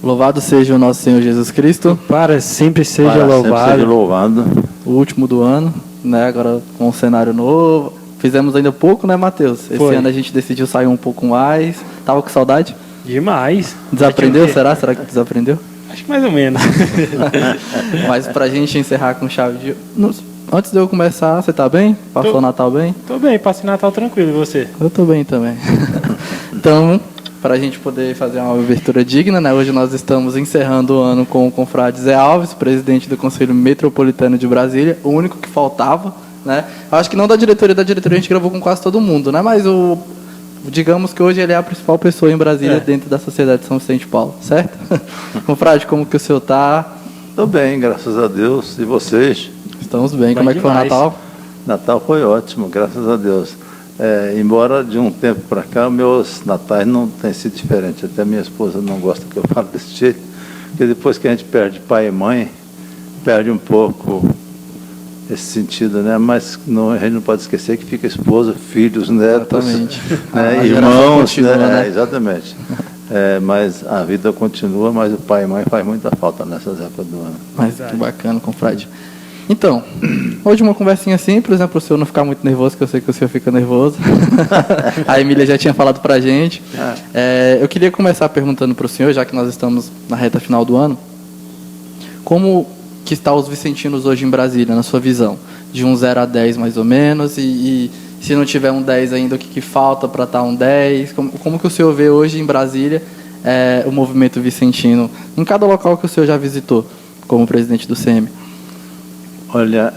Louvado seja o nosso Senhor Jesus Cristo. Para sempre seja Para louvado. sempre seja louvado. O último do ano, né? Agora com um cenário novo. Fizemos ainda pouco, né, Matheus? Esse ano a gente decidiu sair um pouco mais. Tava com saudade? Demais. Desaprendeu? Será? Será que desaprendeu? Acho que mais ou menos. Mas pra gente encerrar com chave de... Antes de eu começar, você tá bem? Passou o Natal bem? Tô bem, passei Natal tranquilo. E você? Eu tô bem também. Então, para a gente poder fazer uma abertura digna, né? Hoje nós estamos encerrando o ano com o confrade Zé Alves, presidente do Conselho Metropolitano de Brasília, o único que faltava, né? Acho que não da diretoria a gente gravou com quase todo mundo, né? Mas digamos que hoje ele é a principal pessoa em Brasília dentro da Sociedade de São Vicente de Paulo, certo? Confrade, como que o senhor tá? Tô bem, graças a Deus. E vocês? Estamos bem. Como é que foi o Natal? Natal foi ótimo, graças a Deus. Embora de um tempo para cá, meus natais não têm sido diferentes. Até minha esposa não gosta que eu fale desse jeito, porque depois que a gente perde pai e mãe, perde um pouco esse sentido, né? Mas a gente não pode esquecer que fica esposa, filhos, netos, né? Irmãos, continua, né? Exatamente. Mas a vida continua, mas o pai e mãe faz muita falta nessas épocas do ano. Mas que bacana, confrade. Então, hoje uma conversinha simples, né, para o senhor não ficar muito nervoso, que eu sei que o senhor fica nervoso. A Emília já tinha falado para a gente. Eu queria começar perguntando para o senhor, já que nós estamos na reta final do ano, como que está os vicentinos hoje em Brasília, na sua visão? De um 0 a 10 mais ou menos, e se não tiver um 10 ainda, o que falta para estar um 10? Como que o senhor vê hoje em Brasília o movimento vicentino, em cada local que o senhor já visitou, como presidente do CM? Olha,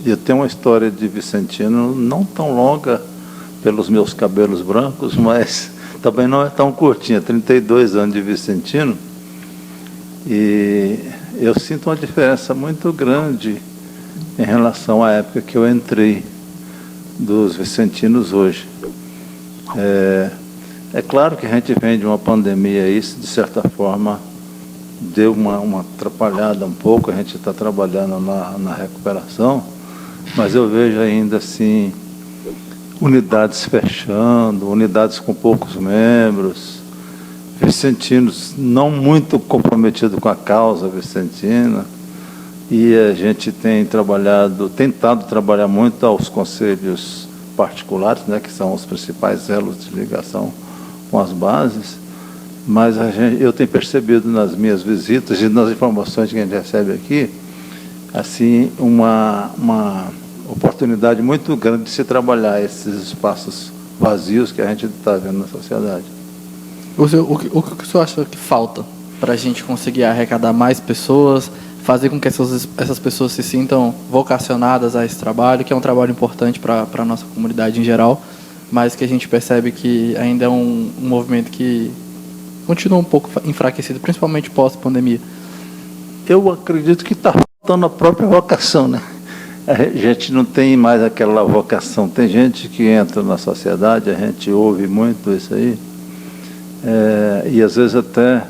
eu tenho uma história de vicentino não tão longa pelos meus cabelos brancos, mas também não é tão curtinha, 32 anos de vicentino, e eu sinto uma diferença muito grande em relação à época que eu entrei dos vicentinos hoje. É claro que a gente vem de uma pandemia, isso de certa forma deu uma atrapalhada um pouco, a gente está trabalhando na recuperação, mas eu vejo ainda assim unidades fechando, unidades com poucos membros, vicentinos não muito comprometidos com a causa vicentina, e a gente tem tentado trabalhar muito aos conselhos particulares, né, que são os principais elos de ligação com as bases. Mas eu tenho percebido nas minhas visitas e nas informações que a gente recebe aqui, assim, uma oportunidade muito grande de se trabalhar esses espaços vazios que a gente está vendo na sociedade. O que o senhor acha que falta para a gente conseguir arrecadar mais pessoas, fazer com que essas pessoas se sintam vocacionadas a esse trabalho, que é um trabalho importante para a nossa comunidade em geral, mas que a gente percebe que ainda é um movimento que continua um pouco enfraquecido, principalmente pós-pandemia? Eu acredito que está faltando a própria vocação, né? A gente não tem mais aquela vocação. Tem gente que entra na sociedade, a gente ouve muito isso aí, e às vezes até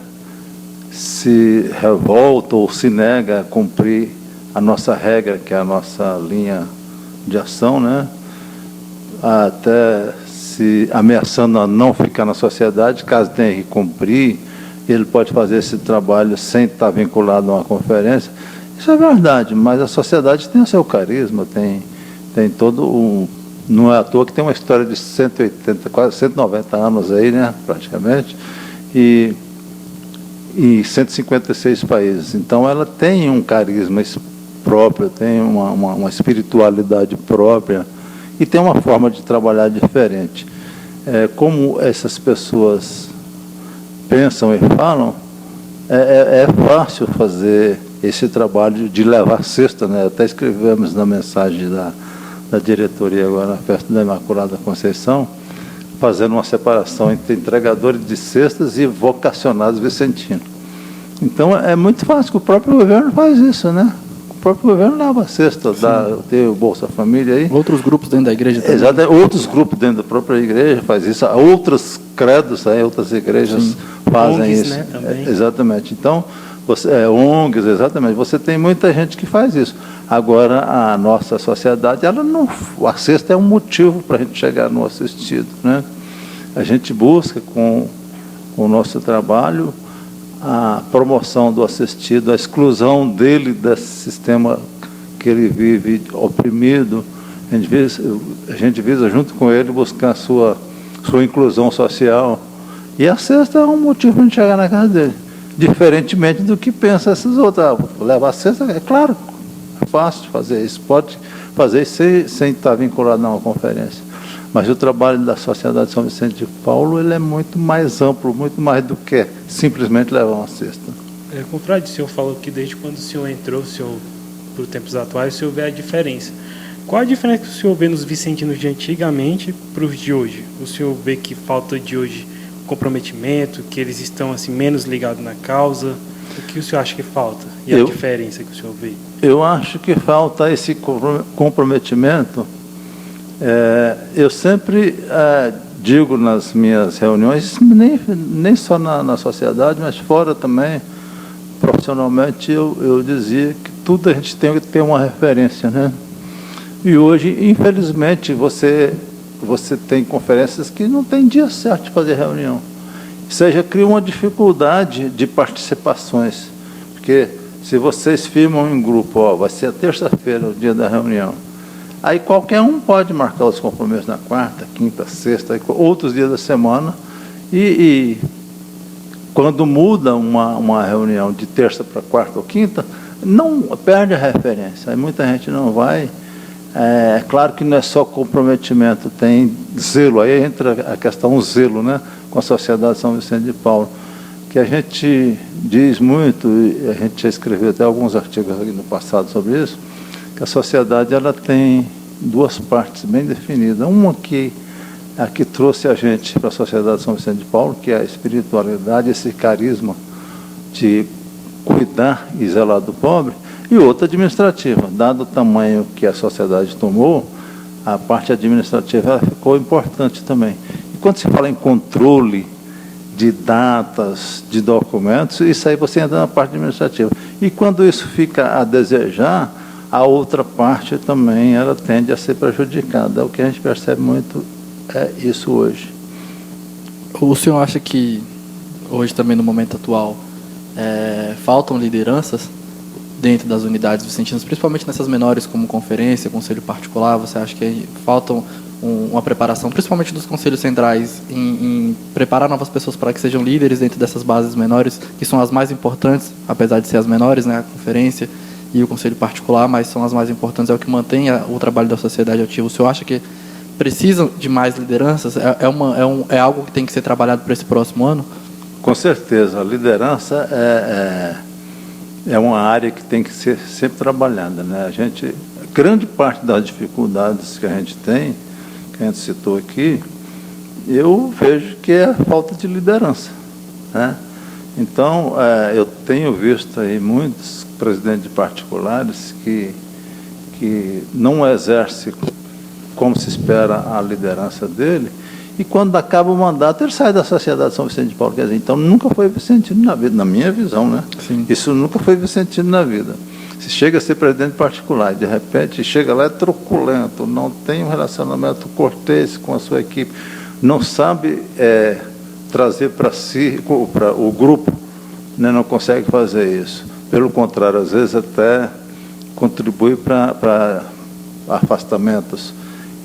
se revolta ou se nega a cumprir a nossa regra, que é a nossa linha de ação, né? Até se ameaçando a não ficar na sociedade, caso tenha que cumprir, ele pode fazer esse trabalho sem estar vinculado a uma conferência. Isso é verdade, mas a sociedade tem o seu carisma, tem todo não é à toa que tem uma história de 180, quase 190 anos aí, né, praticamente, e 156 países. Então ela tem um carisma próprio, tem uma espiritualidade própria, e tem uma forma de trabalhar diferente. Como essas pessoas pensam e falam, é fácil fazer esse trabalho de levar cesta, né? Até escrevemos na mensagem da diretoria agora na festa da Imaculada Conceição, fazendo uma separação entre entregadores de cestas e vocacionados vicentinos. Então é muito fácil, que o próprio governo faz isso, né? O próprio governo leva a cesta, tem o Bolsa Família aí. Outros grupos dentro da igreja também. Exato, outros grupos dentro da própria igreja fazem isso, outros credos, outras igrejas fazem ONGs, isso. Né, também. Exatamente. Então, ONGs, exatamente. Você tem muita gente que faz isso. Agora, a nossa sociedade, a cesta é um motivo para a gente chegar no assistido, né? A gente busca, com o nosso trabalho, a promoção do assistido, a exclusão dele desse sistema que ele vive oprimido. A gente visa junto com ele buscar a sua inclusão social. E a cesta é um motivo para a gente chegar na casa dele. Diferentemente do que pensa esses outros. Levar a cesta, é claro, é fácil fazer isso. Pode fazer isso sem estar vinculado a uma conferência. Mas o trabalho da Sociedade São Vicente de Paulo, ele é muito mais amplo, muito mais do que simplesmente levar uma cesta. Confrade, o senhor falou que desde quando o senhor entrou, para os tempos atuais, o senhor vê a diferença. Qual a diferença que o senhor vê nos vicentinos de antigamente para os de hoje? O senhor vê que falta de hoje comprometimento, que eles estão assim, menos ligados na causa? O que o senhor acha que falta? E a diferença que o senhor vê? Eu acho que falta esse comprometimento. Eu sempre digo nas minhas reuniões, nem só na sociedade, mas fora também, profissionalmente, eu dizia que tudo a gente tem que ter uma referência, né? E hoje, infelizmente, você tem conferências que não tem dia certo de fazer reunião. Isso aí já cria uma dificuldade de participações, porque se vocês firmam em grupo, vai ser a terça-feira o dia da reunião, aí qualquer um pode marcar os compromissos na quarta, quinta, sexta, outros dias da semana, e quando muda uma reunião de terça para quarta ou quinta, não perde a referência, aí muita gente não vai. É claro que não é só comprometimento, tem zelo, aí entra a questão zelo, né, com a Sociedade São Vicente de Paulo, que a gente diz muito, e a gente já escreveu até alguns artigos aqui no passado sobre isso, que a sociedade ela tem duas partes bem definidas. Uma que trouxe a gente para a Sociedade São Vicente de Paulo, que é a espiritualidade, esse carisma de cuidar e zelar do pobre, e outra administrativa. Dado o tamanho que a sociedade tomou, a parte administrativa ela ficou importante também. E quando se fala em controle de datas, de documentos, isso aí você entra na parte administrativa. E quando isso fica a desejar, a outra parte também ela tende a ser prejudicada. O que a gente percebe muito é isso hoje. O senhor acha que hoje também no momento atual faltam lideranças dentro das unidades vicentinas, principalmente nessas menores como conferência, conselho particular? Você acha que faltam uma preparação, principalmente dos conselhos centrais, em preparar novas pessoas para que sejam líderes dentro dessas bases menores, que são as mais importantes, apesar de ser as menores, né, a conferência e o conselho particular, mas são as mais importantes, é o que mantém o trabalho da sociedade ativa. O senhor acha que precisam de mais lideranças? É algo que tem que ser trabalhado para esse próximo ano? Com certeza, a liderança é uma área que tem que ser sempre trabalhada, né? Grande parte das dificuldades que a gente tem, que a gente citou aqui, eu vejo que é a falta de liderança, né? Então, eu tenho visto aí muitos presidentes particulares que não exercem como se espera a liderança dele, e quando acaba o mandato, ele sai da Sociedade São Vicente de Paulo. Quer dizer, então nunca foi vicentino na vida, na minha visão, né? Sim. Isso nunca foi vicentino na vida. Se chega a ser presidente particular e de repente chega lá, é truculento, não tem um relacionamento cortês com a sua equipe, não sabe trazer para si, para o grupo, né, não consegue fazer isso. Pelo contrário, às vezes até contribui para afastamentos.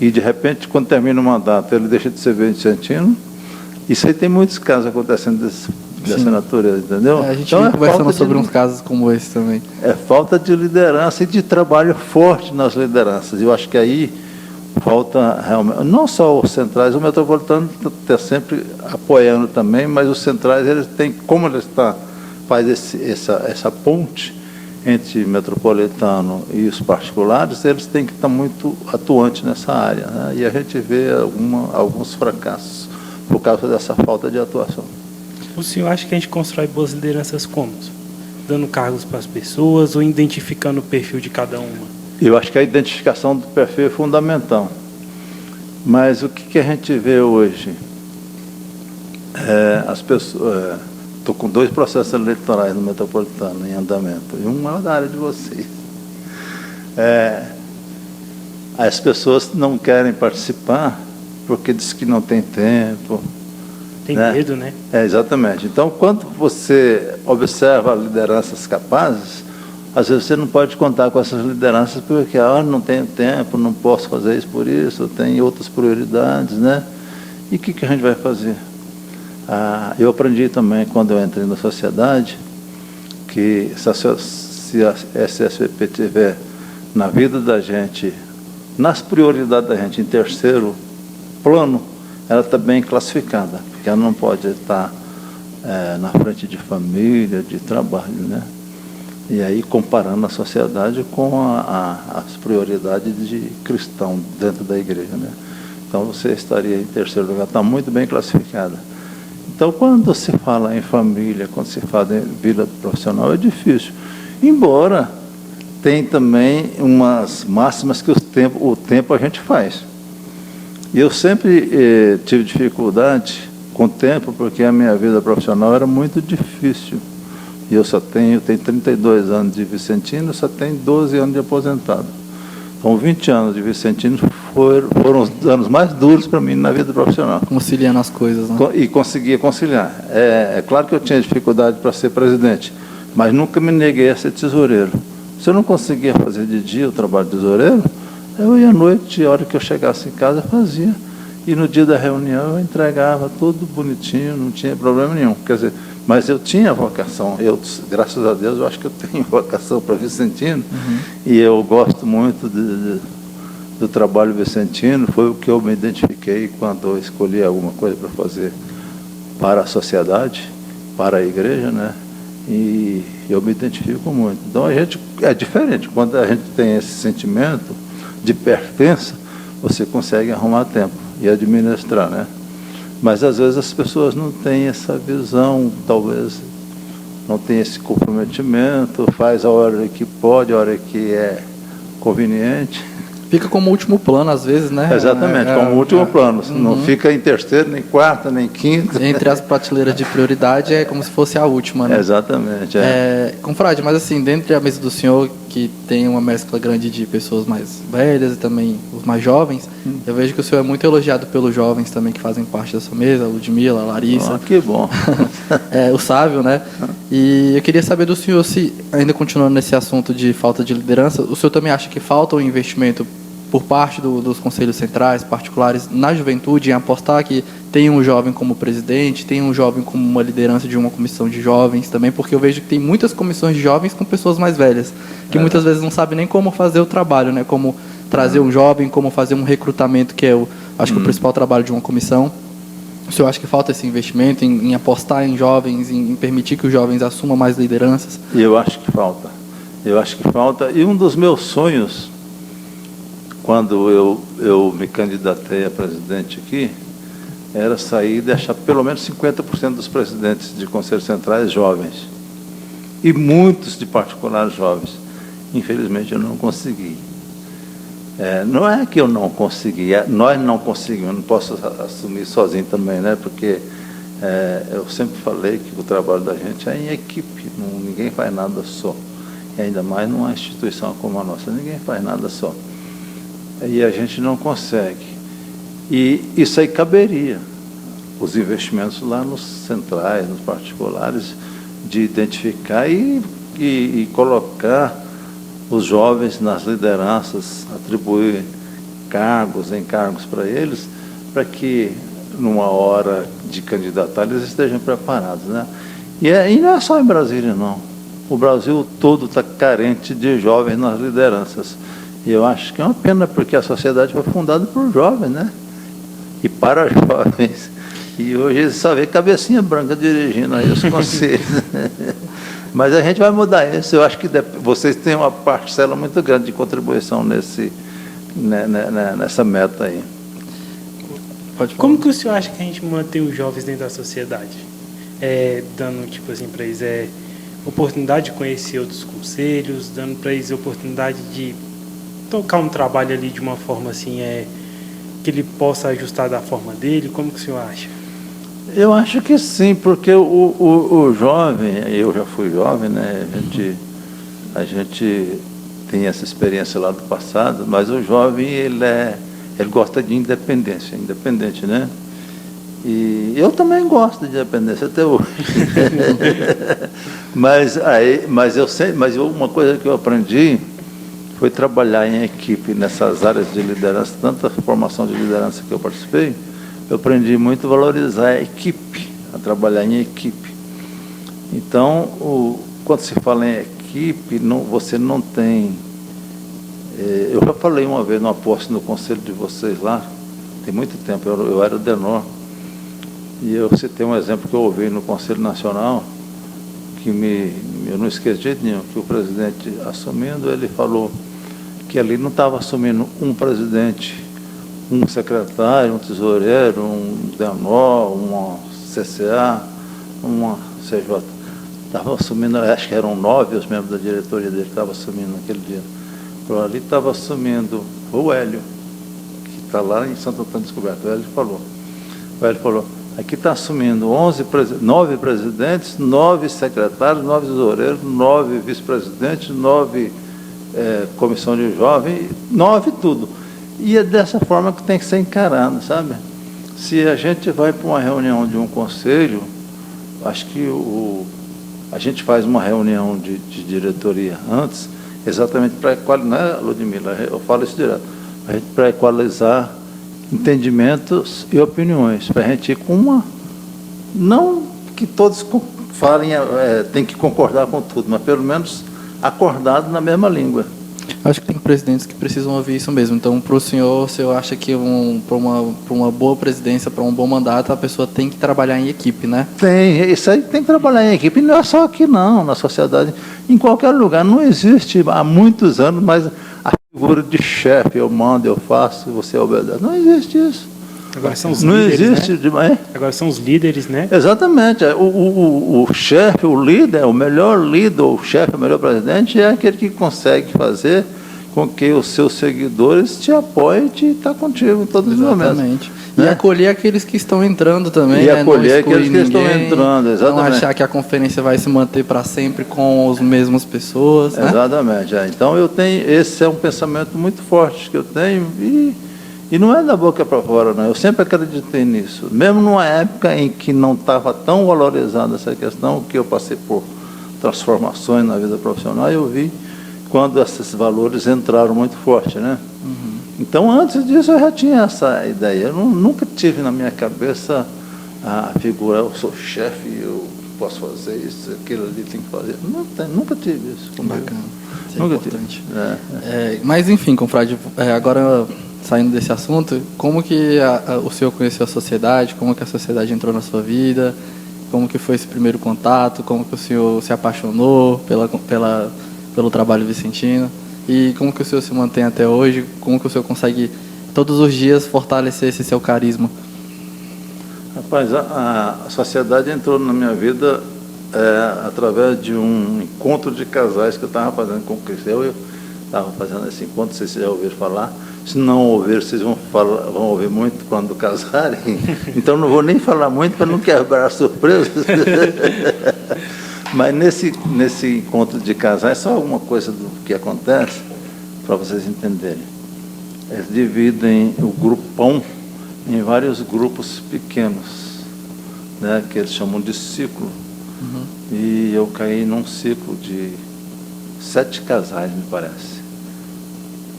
E, de repente, quando termina o mandato, ele deixa de ser vicentino. Isso aí tem muitos casos acontecendo dessa natureza, entendeu? A gente então, conversando sobre uns casos como esse também. É falta de liderança e de trabalho forte nas lideranças. Eu acho que aí falta realmente, não só os centrais, o metropolitano está sempre apoiando também, mas os centrais, eles têm, como ele faz essa ponte entre metropolitano e os particulares, eles têm que estar muito atuantes nessa área, né? E a gente vê alguns fracassos por causa dessa falta de atuação. O senhor acha que a gente constrói boas lideranças como? Dando cargos para as pessoas ou identificando o perfil de cada uma? Eu acho que a identificação do perfil é fundamental. Mas o que a gente vê hoje? As pessoas... Estou com 2 processos eleitorais no metropolitano em andamento, e um é da área de vocês. As pessoas não querem participar porque diz que não tem tempo, Tem né? medo, né? Exatamente. Então, quando você observa lideranças capazes, às vezes você não pode contar com essas lideranças porque não tenho tempo, não posso fazer isso por isso, eu tenho outras prioridades, né? E o que a gente vai fazer? Eu aprendi também, quando eu entrei na sociedade, que se a SSVP tiver na vida da gente, nas prioridades da gente, em terceiro plano, ela está bem classificada, porque ela não pode estar na frente de família, de trabalho, né? E aí comparando a sociedade com as prioridades de cristão dentro da igreja, né? Então você estaria em terceiro lugar, está muito bem classificada. Então quando se fala em família, quando se fala em vida profissional, é difícil. Embora tem também umas máximas que o tempo a gente faz. E eu sempre tive dificuldade com o tempo, porque a minha vida profissional era muito difícil. E eu tenho 32 anos de Vicentino, só tenho 12 anos de aposentado. Então, 20 anos de Vicentino foram os anos mais duros para mim na vida profissional. Conciliando as coisas, né? E conseguia conciliar. É claro que eu tinha dificuldade para ser presidente, mas nunca me neguei a ser tesoureiro. Se eu não conseguia fazer de dia o trabalho de tesoureiro, eu ia à noite, a hora que eu chegasse em casa, fazia. E no dia da reunião eu entregava tudo bonitinho, não tinha problema nenhum. Quer dizer, mas eu tinha vocação. Graças a Deus, eu acho que eu tenho vocação para Vicentino. E eu gosto muito do trabalho vicentino. Foi o que eu me identifiquei quando eu escolhi alguma coisa para fazer para a sociedade, para a igreja, né? E eu me identifico muito. Então, é diferente. Quando a gente tem esse sentimento de pertença, você consegue arrumar tempo e administrar, né? Mas às vezes as pessoas não têm essa visão, talvez não tem esse comprometimento, faz a hora que pode, a hora que é conveniente. Fica como último plano, às vezes, né? Exatamente, como último plano. Não fica em terceiro, nem quarta, nem quinta. Entre as prateleiras de prioridade é como se fosse a última, né? Exatamente. Confrade, mas assim, dentro da mesa do senhor, que tem uma mescla grande de pessoas mais velhas e também os mais jovens, eu vejo que o senhor é muito elogiado pelos jovens também que fazem parte da sua mesa, a Ludmila, a Larissa. Que bom. O Sávio, né? E eu queria saber do senhor se, ainda continuando nesse assunto de falta de liderança, o senhor também acha que falta um investimento por parte dos conselhos centrais, particulares, na juventude, em apostar que tem um jovem como presidente, tem um jovem como uma liderança de uma comissão de jovens também, porque eu vejo que tem muitas comissões de jovens com pessoas mais velhas, que muitas vezes não sabem nem como fazer o trabalho, né? Como trazer um jovem, como fazer um recrutamento, que é acho que o principal trabalho de uma comissão. O senhor acha que falta esse investimento em apostar em jovens, em permitir que os jovens assumam mais lideranças? Eu acho que falta. E um dos meus sonhos, quando eu me candidatei a presidente aqui, era sair e deixar pelo menos 50% dos presidentes de conselhos centrais jovens. E muitos de particulares jovens. Infelizmente eu não consegui. Não é que eu não consegui, nós não conseguimos, não posso assumir sozinho também, né? Porque eu sempre falei que o trabalho da gente é em equipe, ninguém faz nada só. E ainda mais numa instituição como a nossa, ninguém faz nada só. E a gente não consegue. E isso aí caberia, os investimentos lá nos centrais, nos particulares, de identificar e colocar os jovens nas lideranças, atribuir encargos para eles, para que numa hora de candidatar eles estejam preparados, né? E não é só em Brasília, não. O Brasil todo está carente de jovens nas lideranças. E eu acho que é uma pena, porque a sociedade foi fundada por jovens, né? E para jovens. E hoje eles só vê cabecinha branca dirigindo aí os conselhos. Mas a gente vai mudar isso. Eu acho que vocês têm uma parcela muito grande de contribuição nessa meta aí. Como que o senhor acha que a gente mantém os jovens dentro da sociedade? Dando, tipo assim, para eles oportunidade de conhecer outros conselhos, dando para eles a oportunidade de tocar um trabalho ali de uma forma assim, que ele possa ajustar da forma dele. Como que o senhor acha? Eu acho que sim, porque o jovem, eu já fui jovem, né? A gente tem essa experiência lá do passado, mas o jovem ele gosta de independência, independente, né? E eu também gosto de independência até hoje. mas uma coisa que eu aprendi foi trabalhar em equipe nessas áreas de liderança, tanta formação de liderança que eu participei, eu aprendi muito a valorizar a equipe, a trabalhar em equipe. Então, quando se fala em equipe, você não tem... eu já falei uma vez numa posse no conselho de vocês lá, tem muito tempo, eu era Denor, e eu citei um exemplo que eu ouvi no Conselho Nacional, que eu não esqueci de jeito nenhum, que o presidente assumindo, ele falou que ali não estava assumindo um presidente, um secretário, um tesoureiro, um Denor, uma CCA, uma CJ. Estava assumindo, acho que eram 9 os membros da diretoria dele que estavam assumindo naquele dia. Por ali estava assumindo o Hélio, que está lá em Santo Antônio Descoberto. O Hélio falou, aqui está assumindo 9 presidentes, 9 secretários, 9 tesoureiros, 9 vice-presidentes, 9 comissão de jovem, 9 tudo. E é dessa forma que tem que ser encarado, sabe? Se a gente vai para uma reunião de um conselho, acho que a gente faz uma reunião de diretoria antes, exatamente para equalizar, né, Ludmila? Eu falo isso direto, para equalizar entendimentos e opiniões, para a gente ir com uma... Não que todos falem, tem que concordar com tudo, mas pelo menos acordado na mesma língua. Acho que tem presidentes que precisam ouvir isso mesmo. Então, para o senhor, o senhor acha que para uma boa presidência, para um bom mandato, a pessoa tem que trabalhar em equipe, né? Tem, isso aí tem que trabalhar em equipe. E não é só aqui não, na sociedade. Em qualquer lugar. Não existe há muitos anos, mas a figura de chefe, eu mando, eu faço, você obedece. Não existe isso. Agora são os não líderes, existe, né? Agora são os líderes, né? Exatamente. O chefe, o líder, o melhor líder, o chefe, o melhor presidente é aquele que consegue fazer com que os seus seguidores te apoiem e está contigo em todos os momentos. Exatamente. Né? E acolher aqueles que estão entrando também. E acolher aqueles que estão entrando, exatamente. Não achar que a conferência vai se manter para sempre com as mesmas pessoas. Né? Exatamente. Então esse é um pensamento muito forte que eu tenho e não é da boca para fora, não. Eu sempre acreditei nisso. Mesmo numa época em que não estava tão valorizada essa questão, que eu passei por transformações na vida profissional, eu vi quando esses valores entraram muito forte, né? Uhum. Então, antes disso, eu já tinha essa ideia. Eu nunca tive na minha cabeça a figura, eu sou chefe, eu posso fazer isso, aquilo ali tem que fazer. Nunca tive isso comigo. Bacana. Isso é nunca importante. Mas, enfim, confrade, agora... Saindo desse assunto, como que o senhor conheceu a sociedade, como que a sociedade entrou na sua vida, como que foi esse primeiro contato, como que o senhor se apaixonou pelo trabalho vicentino e como que o senhor se mantém até hoje, como que o senhor consegue todos os dias fortalecer esse seu carisma? Rapaz, a sociedade entrou na minha vida através de um encontro de casais que eu estava fazendo com o Cristel. Eu estava fazendo esse encontro, vocês já ouviram falar. Se não ouvir, vocês vão ouvir muito quando casarem. Então, não vou nem falar muito para não quebrar surpresas. Mas nesse encontro de casais, só alguma coisa do que acontece, para vocês entenderem. Eles dividem o grupão em vários grupos pequenos, né, que eles chamam de ciclo. Uhum. E eu caí num ciclo de 7 casais, me parece.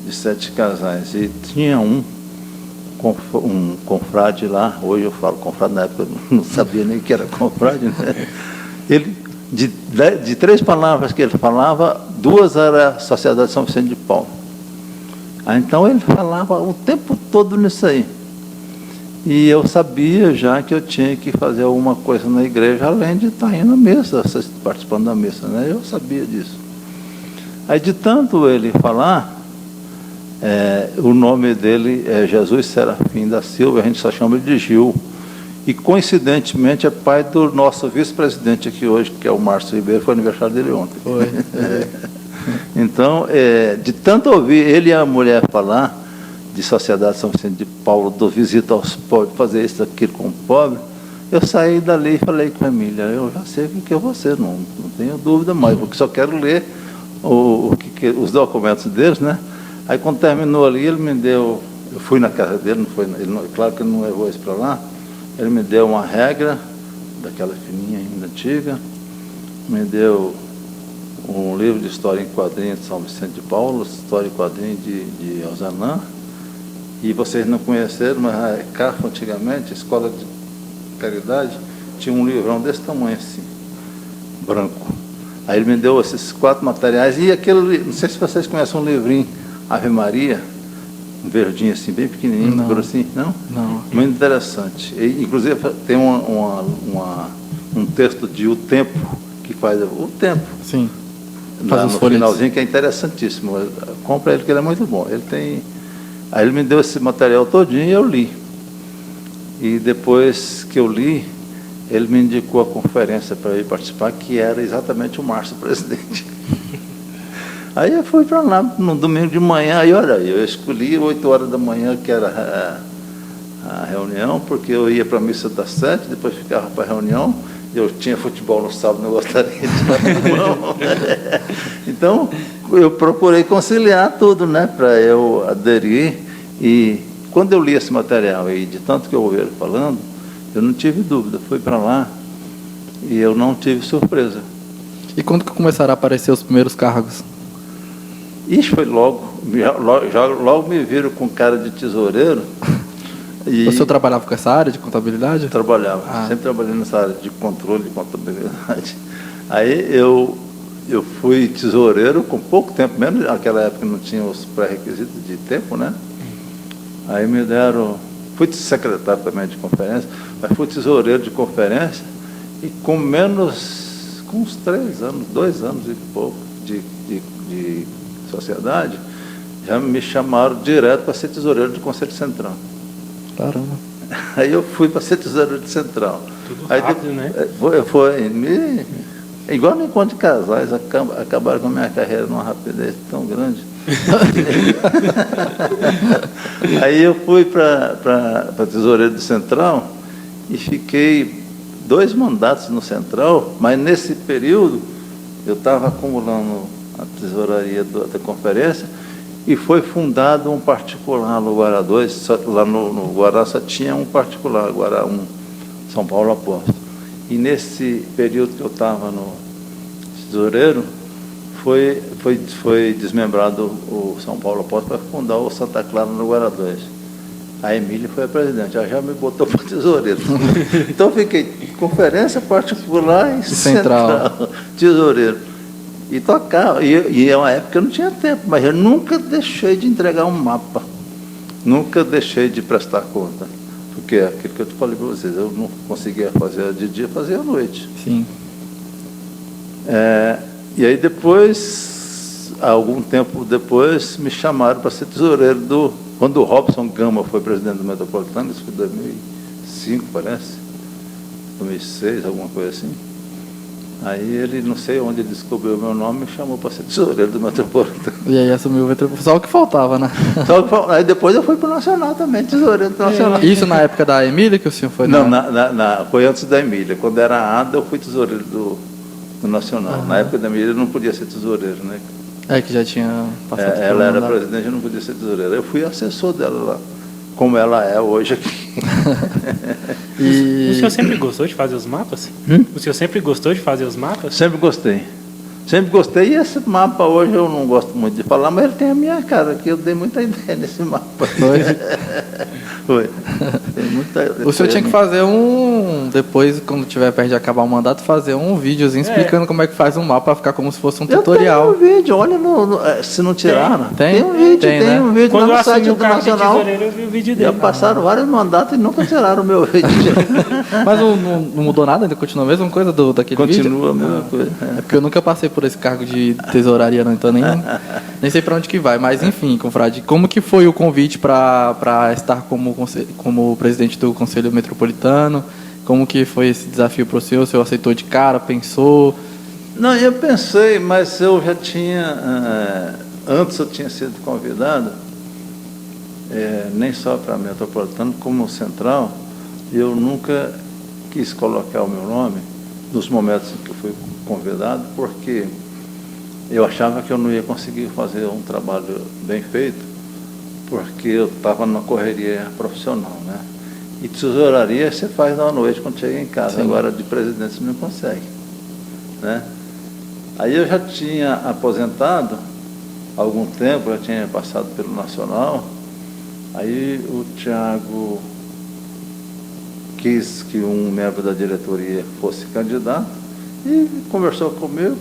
De 7 casais. E tinha um confrade lá, hoje eu falo confrade, na época eu não sabia nem que era confrade, né? Ele, de 3 palavras que ele falava, 2 era a Sociedade São Vicente de Paulo. Então ele falava o tempo todo nisso aí. E eu sabia já que eu tinha que fazer alguma coisa na igreja, além de estar indo à missa, participando da missa, né? Eu sabia disso. Aí de tanto ele falar, o nome dele é Jesus Serafim da Silva, a gente só chama ele de Gil. E coincidentemente é pai do nosso vice-presidente aqui hoje, que é o Márcio Ribeiro, foi aniversário dele ontem. Foi. Então, de tanto ouvir ele e a mulher falar de Sociedade São Vicente de Paulo, do visita aos pobres, fazer isso, aquilo com o pobre, eu saí dali e falei com a família, eu já sei o que é você, não tenho dúvida mais, porque só quero ler os documentos deles, né? Aí quando terminou ali, ele me deu, eu fui na casa dele, claro que ele não levou isso para lá, Ele me deu uma regra, daquela fininha ainda antiga, me deu um livro de história em quadrinhos de São Vicente de Paulo, história em quadrinhos de Alzanã, e vocês não conheceram, mas a CAF antigamente, a Escola de Caridade, tinha um livrão desse tamanho assim, branco. Aí ele me deu esses 4 materiais, e aquele, não sei se vocês conhecem um livrinho, Ave Maria, um verdinho assim, bem pequenininho, Não. grossinho, não? Não. Muito interessante. E, inclusive tem um texto de O Tempo, que faz o tempo, Sim. lá Faz os no folhetos. finalzinho, que é interessantíssimo. Compra ele, que ele é muito bom. Ele tem... Aí ele me deu esse material todinho e eu li. E depois que eu li, ele me indicou a conferência para ir participar, que era exatamente o Márcio presidente. Aí eu fui para lá, no domingo de manhã, e olha, eu escolhi 8 horas da manhã, que era a reunião, porque eu ia para a missa das 7, depois ficava para a reunião, eu tinha futebol no sábado, não gostaria de futebol. Então, eu procurei conciliar tudo, né, para eu aderir, e quando eu li esse material, e de tanto que eu ouvi ele falando, eu não tive dúvida, fui para lá, e eu não tive surpresa. E quando que começaram a aparecer os primeiros cargos? Isso foi logo me viram com cara de tesoureiro. E O senhor trabalhava com essa área de contabilidade? trabalhava, sempre trabalhei nessa área de controle de contabilidade. Aí eu fui tesoureiro com pouco tempo, mesmo naquela época não tinha os pré-requisitos de tempo, né? Aí me deram, fui secretário também de conferência, mas fui tesoureiro de conferência e com uns 3 anos, 2 anos e pouco de sociedade, já me chamaram direto para ser tesoureiro do Conselho Central. Caramba. Aí eu fui para ser tesoureiro de Central. Tudo Aí rápido, né? Igual no encontro de casais, acabaram com a minha carreira numa rapidez tão grande. Aí eu fui para tesoureiro do Central e fiquei 2 mandatos no Central, mas nesse período eu estava acumulando a tesouraria da conferência, e foi fundado um particular no Guará 2, lá no Guará só tinha um particular, Guará 1, São Paulo Apóstolo. E nesse período que eu estava no tesoureiro, foi desmembrado o São Paulo Apóstolo para fundar o Santa Clara no Guará 2. A Emília foi a presidente, ela já me botou para tesoureiro. Então eu fiquei conferência particular e central, tesoureiro. E tocava, e é uma época que eu não tinha tempo, mas eu nunca deixei de entregar um mapa, nunca deixei de prestar conta, porque é aquilo que eu te falei para vocês, eu não conseguia fazer de dia, fazia à noite. Sim. E aí depois, algum tempo depois, me chamaram para ser tesoureiro quando o Robson Gama foi presidente do Metropolitano, isso foi em 2005, parece, 2006, alguma coisa assim. Aí ele, não sei onde ele descobriu o meu nome, me chamou para ser tesoureiro do Metropolitano. E aí assumiu o Metropolitano. Só o que faltava, né? Aí depois eu fui para o Nacional também, tesoureiro do Nacional. Isso na época da Emília que o senhor foi? Não, foi antes da Emília. Quando era a ADA, eu fui tesoureiro do Nacional. Na época da Emília eu não podia ser tesoureiro, né? É, que já tinha passado. Ela era presidente, eu não podia ser tesoureiro. Eu fui assessor dela lá, como ela é hoje aqui. O senhor sempre gostou de fazer os mapas? O senhor sempre gostou de fazer os mapas? Sempre gostei. Sempre gostei. E esse mapa hoje eu não gosto muito de falar, mas ele tem a minha cara, que eu dei muita ideia nesse mapa. Foi. Tem muita... O senhor tinha que fazer depois, quando tiver perto de acabar o mandato, fazer um videozinho explicando como é que faz um mapa, para ficar como se fosse um tutorial. Eu tenho um vídeo, olha, se não tiraram. Tem um vídeo, tem, né? um vídeo Quando lá eu no site assumi o do cargo de Nacional. tesoureiro, eu vi o vídeo dele. Já passaram vários mandatos e nunca tiraram o meu vídeo. Mas não mudou nada? Ainda continua a mesma coisa daquele vídeo? Continua a mesma coisa. É porque eu nunca passei por esse cargo de tesouraria, não, então nem sei para onde que vai. Mas enfim, confrade, como que foi o convite para estar como presidente do Conselho Metropolitano? Como que foi esse desafio para o senhor? O senhor aceitou de cara, pensou? Não, eu pensei, mas eu já tinha... antes eu tinha sido convidado, nem só para Metropolitano, como Central, eu nunca quis colocar o meu nome nos momentos em que eu fui convidado, porque eu achava que eu não ia conseguir fazer um trabalho bem feito, porque eu estava numa correria profissional, né? E tesouraria você faz na noite quando chega em casa. Sim. Agora de presidente você não consegue, né? Aí eu já tinha aposentado há algum tempo, já tinha passado pelo Nacional. Aí o Thiago quis que um membro da diretoria fosse candidato e conversou comigo.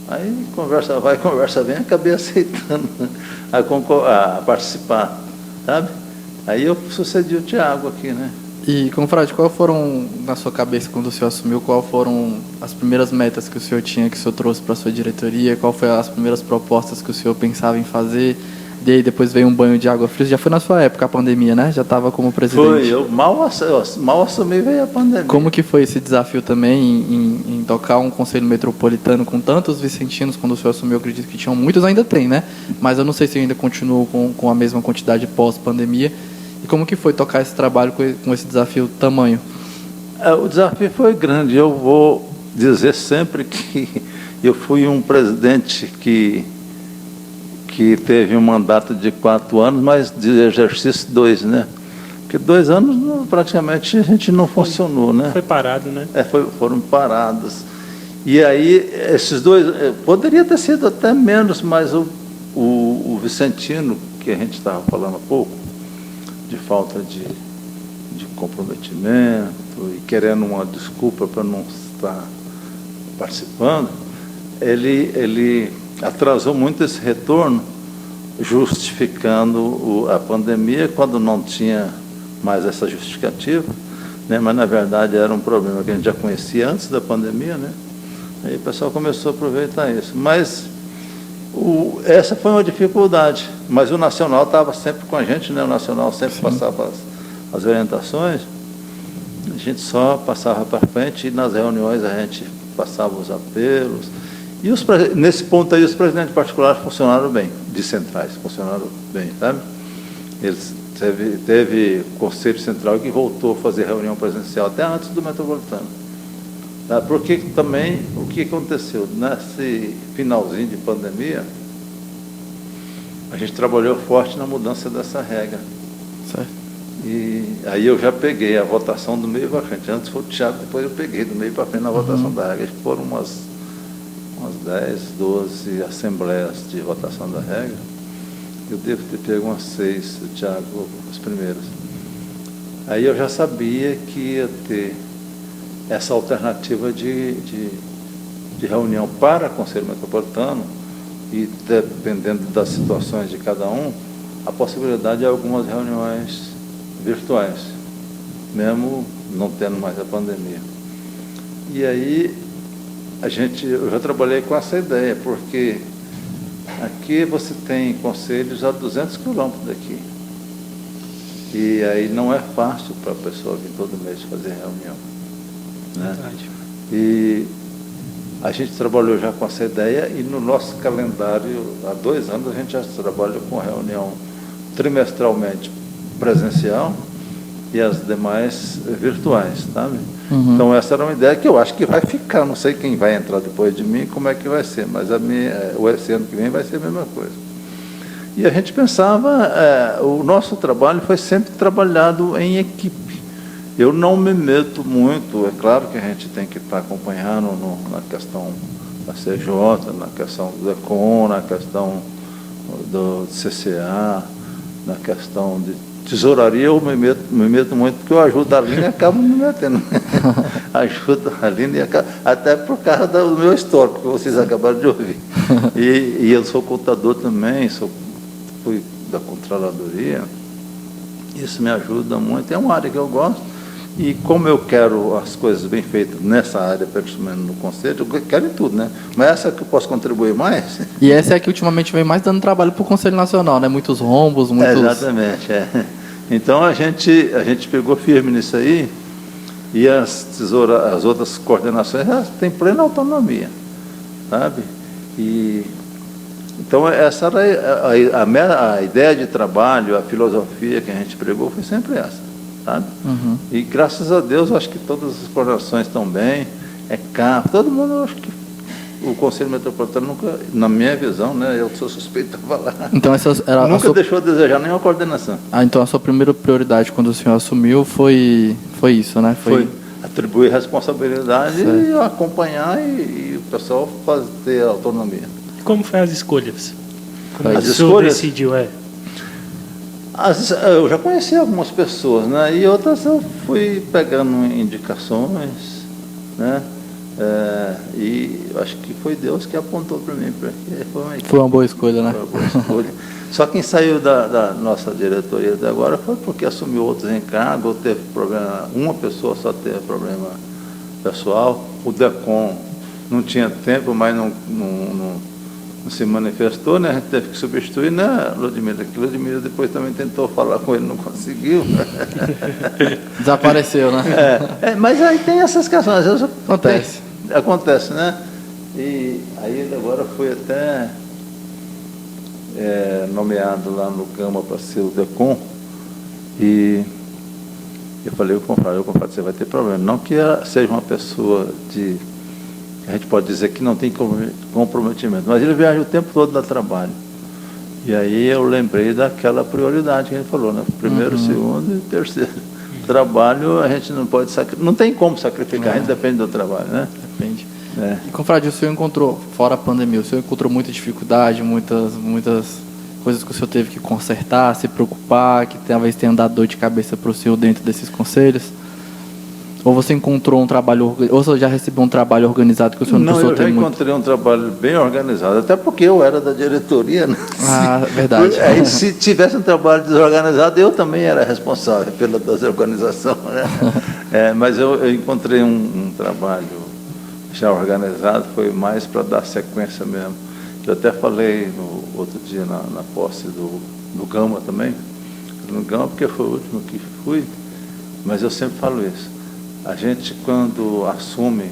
Aí conversa vai, conversa vem, acabei aceitando a participar, sabe? Aí eu sucedi o Thiago aqui, né? E, confrade, qual foram, na sua cabeça, quando o senhor assumiu, qual foram as primeiras metas que o senhor tinha, que o senhor trouxe para a sua diretoria? Qual foi as primeiras propostas que o senhor pensava em fazer? E aí depois veio um banho de água fria. Já foi na sua época a pandemia, né? Já estava como presidente. Foi, eu mal assumi, veio a pandemia. Como que foi esse desafio também em tocar um conselho metropolitano com tantos vicentinos? Quando o senhor assumiu, eu acredito que tinham muitos, ainda tem, né? Mas eu não sei se ainda continuou com a mesma quantidade pós-pandemia. E como que foi tocar esse trabalho com esse desafio tamanho? O desafio foi grande. Eu vou dizer sempre que eu fui um presidente que teve um mandato de 4 anos, mas de exercício 2, né? Porque 2 anos praticamente a gente não funcionou, né? Foi parado, né? Foram parados. E aí, esses 2, poderia ter sido até menos, mas o Vicentino, que a gente estava falando há pouco, de falta de comprometimento e querendo uma desculpa para não estar participando, ele atrasou muito esse retorno, justificando a pandemia, quando não tinha mais essa justificativa, né? Mas na verdade era um problema que a gente já conhecia antes da pandemia, né? Aí o pessoal começou a aproveitar isso. Mas essa foi uma dificuldade, mas o Nacional estava sempre com a gente, né? O Nacional sempre passava as orientações, a gente só passava para frente e nas reuniões a gente passava os apelos. E nesse ponto aí os presidentes particulares funcionaram bem, de centrais, funcionaram bem, sabe? Eles teve Conselho Central que voltou a fazer reunião presencial até antes do Metropolitano. Tá? Porque também, o que aconteceu? Nesse finalzinho de pandemia, a gente trabalhou forte na mudança dessa regra. Certo. E aí eu já peguei a votação do meio para frente. Antes foi o Thiago, depois eu peguei do meio para frente na votação da regra. Foram umas 10, 12 assembleias de votação da regra. Eu devo ter pego umas 6, o Thiago, as primeiras. Aí eu já sabia que ia ter essa alternativa de reunião para Conselho Metropolitano e, dependendo das situações de cada um, a possibilidade de algumas reuniões virtuais, mesmo não tendo mais a pandemia. E aí, eu já trabalhei com essa ideia, porque aqui você tem conselhos a 200 quilômetros daqui. E aí não é fácil para a pessoa vir todo mês fazer reunião, né? Verdade. E a gente trabalhou já com essa ideia e no nosso calendário, há 2 anos, a gente já trabalha com reunião trimestralmente presencial e as demais virtuais, sabe? Uhum. Então essa era uma ideia que eu acho que vai ficar, não sei quem vai entrar depois de mim, como é que vai ser, mas esse ano que vem vai ser a mesma coisa. E a gente pensava, o nosso trabalho foi sempre trabalhado em equipe. Eu não me meto muito, é claro que a gente tem que estar acompanhando na questão da CJ, na questão do ECON, na questão do CCA, na questão de tesouraria. Eu me meto muito, porque eu ajudo a Aline e acabo me metendo. Ajudo a Aline, até por causa do meu histórico, que vocês acabaram de ouvir. E eu sou contador também, fui da Controladoria. Isso me ajuda muito, é uma área que eu gosto. E como eu quero as coisas bem feitas nessa área, principalmente no Conselho, eu quero em tudo, né? Mas essa é que eu posso contribuir mais. E essa é a que ultimamente vem mais dando trabalho para o Conselho Nacional, né? Muitos rombos, muitos... Exatamente, Então a gente pegou firme nisso aí, e as outras coordenações têm plena autonomia, sabe? Então essa era a ideia de trabalho, a filosofia que a gente pregou foi sempre essa. Sabe? Uhum. E graças a Deus, acho que todas as coordenações estão bem, CAP, todo mundo, acho que o Conselho Metropolitano nunca, na minha visão, né, eu sou suspeito de falar, Então nunca deixou a desejar nenhuma coordenação. Então a sua primeira prioridade quando o senhor assumiu foi isso, né? Foi atribuir responsabilidade e acompanhar e o pessoal ter autonomia. Como foi as escolhas? Como As o senhor escolhas? decidiu, Eu já conheci algumas pessoas, né? E outras eu fui pegando indicações, né? E acho que foi Deus que apontou para mim. Foi uma boa escolha, né? Foi uma boa escolha. Só quem saiu da nossa diretoria até agora foi porque assumiu outros encargos, ou teve problema, uma pessoa só teve problema pessoal. O DECOM não tinha tempo, mas não se manifestou, né? A gente teve que substituir, né, Ludmila? Que Ludmila depois também tentou falar com ele, não conseguiu. Desapareceu, né? Mas aí tem essas questões. Acontece, né? E aí ele agora foi até nomeado lá no Gama para ser o DECOM. E eu falei, o confrade, você vai ter problema. Não que ela seja uma pessoa a gente pode dizer que não tem comprometimento, mas ele viaja o tempo todo no trabalho. E aí eu lembrei daquela prioridade que ele falou, né? Primeiro, segundo e terceiro. Trabalho a gente não pode não tem como sacrificar, a gente depende do trabalho, né? Depende. E, confrade, o senhor encontrou, fora a pandemia, o senhor encontrou muita dificuldade, muitas coisas que o senhor teve que consertar, se preocupar, que talvez tenha dado dor de cabeça para o senhor dentro desses conselhos? Ou você encontrou um trabalho, ou você já recebeu um trabalho organizado que o senhor não precisou ter muito? Não, eu já encontrei um trabalho bem organizado, até porque eu era da diretoria, né? Verdade. Aí, se tivesse um trabalho desorganizado, eu também era responsável pela desorganização, né? Mas eu encontrei um trabalho já organizado, foi mais para dar sequência mesmo. Eu até falei no outro dia na posse do Gama também, no Gama porque foi o último que fui, mas eu sempre falo isso. A gente, quando assume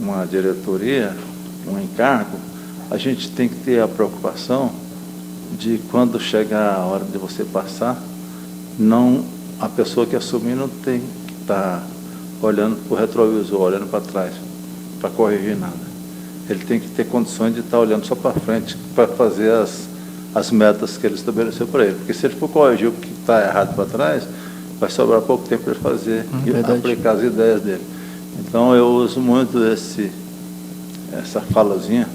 uma diretoria, um encargo, a gente tem que ter a preocupação de, quando chegar a hora de você passar, a pessoa que assumir não tem que estar olhando para o retrovisor, olhando para trás, para corrigir nada. Ele tem que ter condições de estar olhando só para frente, para fazer as metas que ele estabeleceu para ele. Porque se ele for corrigir o que está errado para trás, vai sobrar pouco tempo para ele fazer e aplicar as ideias dele. Então eu uso muito essa falazinha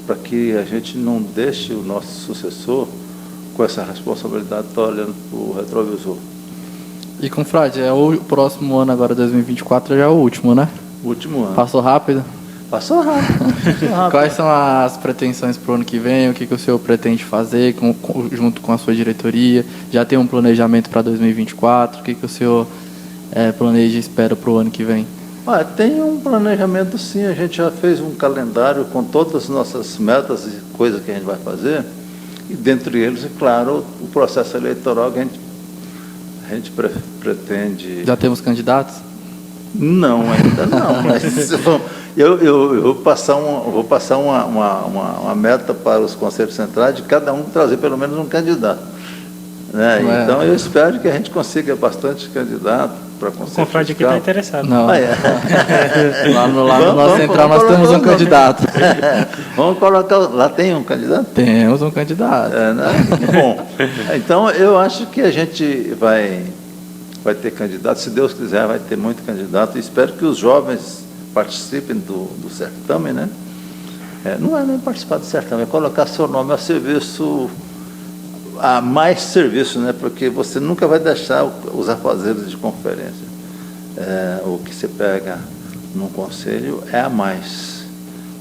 para que a gente não deixe o nosso sucessor com essa responsabilidade de estar olhando para o retrovisor. E, confrade, o próximo ano agora, 2024, já é o último, né? Último ano. Passou rápido? Passou rápido. Quais são as pretensões para o ano que vem? O que o senhor pretende fazer junto com a sua diretoria? Já tem um planejamento para 2024? O que o senhor planeja e espera para o ano que vem? Tem um planejamento, sim. A gente já fez um calendário com todas as nossas metas e coisas que a gente vai fazer. E dentre eles, é claro, o processo eleitoral que a gente pretende... Já temos candidatos? Não, ainda não. Mas eu vou passar uma meta para os conselhos centrais de cada um trazer pelo menos um candidato, né? Então eu espero que a gente consiga bastante candidato para conselho. O confrade aqui está interessado. Não. Lá no nosso central nós temos um candidato. Vamos colocar. Lá tem um candidato? Temos um candidato. Né? Bom, então eu acho que a gente vai ter candidato, se Deus quiser, vai ter muito candidato. E espero que os jovens participem do certame, né? Não é nem participar do certame, é colocar seu nome a serviço, a mais serviço, né? Porque você nunca vai deixar os afazeres de conferência. O que você pega num conselho é a mais,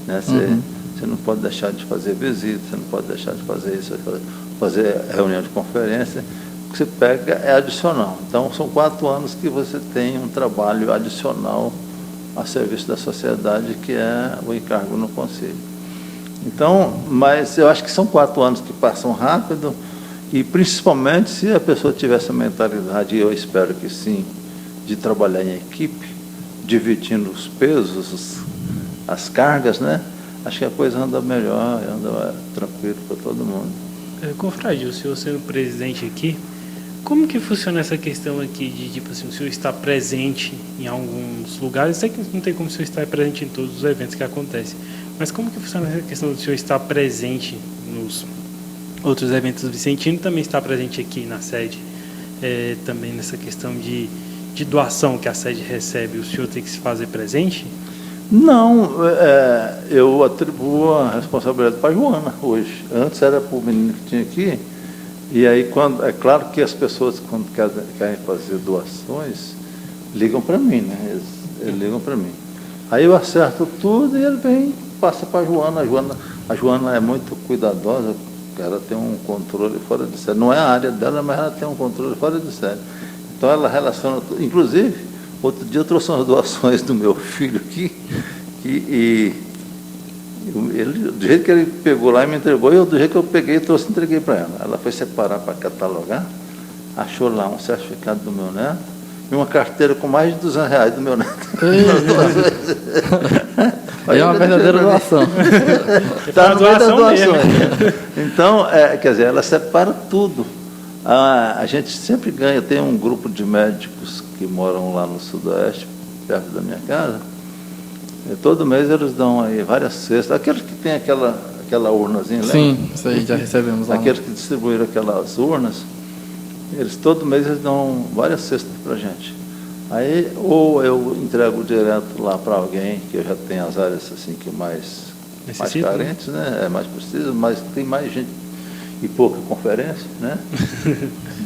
né? Você não pode deixar de fazer visita, você não pode deixar de fazer isso, fazer reunião de conferência. O que você pega é adicional. Então, são 4 anos que você tem um trabalho adicional a serviço da sociedade, que é o encargo no conselho. Então, mas eu acho que são 4 anos que passam rápido, e principalmente se a pessoa tiver essa mentalidade, e eu espero que sim, de trabalhar em equipe, dividindo os pesos, as cargas, né? Acho que a coisa anda melhor, anda tranquilo para todo mundo. Confrade, o senhor sendo presidente aqui, como que funciona essa questão aqui de, tipo assim, o senhor estar presente em alguns lugares? Eu sei que não tem como o senhor estar presente em todos os eventos que acontecem, Mas como que funciona a questão do senhor estar presente nos outros eventos do Vicentino, também estar presente aqui na sede, também nessa questão de doação que a sede recebe, o senhor tem que se fazer presente? Não, eu atribuo a responsabilidade para a Joana hoje. Antes era para o menino que tinha aqui, e aí, é claro que as pessoas, quando querem fazer doações, ligam para mim, né? Eles ligam para mim. Aí eu acerto tudo e ele vem, passa para a Joana. A Joana é muito cuidadosa, ela tem um controle fora de série. Não é a área dela, mas ela tem um controle fora de série. Então ela relaciona tudo. Inclusive, outro dia eu trouxe umas doações do meu filho aqui, e ele, do jeito que ele pegou lá e me entregou, eu do jeito que eu peguei, trouxe e entreguei para ela. Ela foi separar para catalogar, achou lá um certificado do meu neto e uma carteira com mais de R$200 do meu neto. É uma verdadeira doação. Está no meio das doações. Então, quer dizer, ela separa tudo. A gente sempre ganha, tem um grupo de médicos que moram lá no Sudoeste, perto da minha casa. Todo mês eles dão aí várias cestas. Aqueles que tem aquela urnazinha, lembra? Sim, isso aí já recebemos lá. Aqueles que distribuíram aquelas urnas, eles todo mês eles dão várias cestas para a gente. Aí, ou eu entrego direto lá para alguém, que eu já tenho as áreas assim que mais carentes, né? Mais precisas, mas tem mais gente e pouca conferência, né?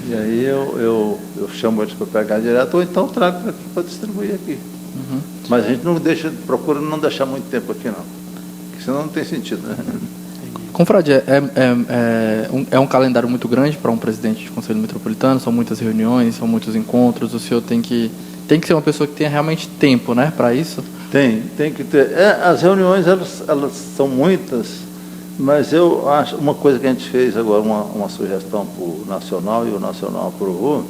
E aí eu chamo eles para pegar direto, ou então trago para aqui para distribuir aqui. Uhum. Mas a gente não procura não deixar muito tempo aqui, não. Porque senão não tem sentido, né? Confrade, é um calendário muito grande para um presidente de conselho metropolitano, são muitas reuniões, são muitos encontros, o senhor tem que ser uma pessoa que tenha realmente tempo, né, para isso? Tem que ter. As reuniões, elas são muitas, mas eu acho, uma coisa que a gente fez agora, uma sugestão para o Nacional, e o Nacional aprovou,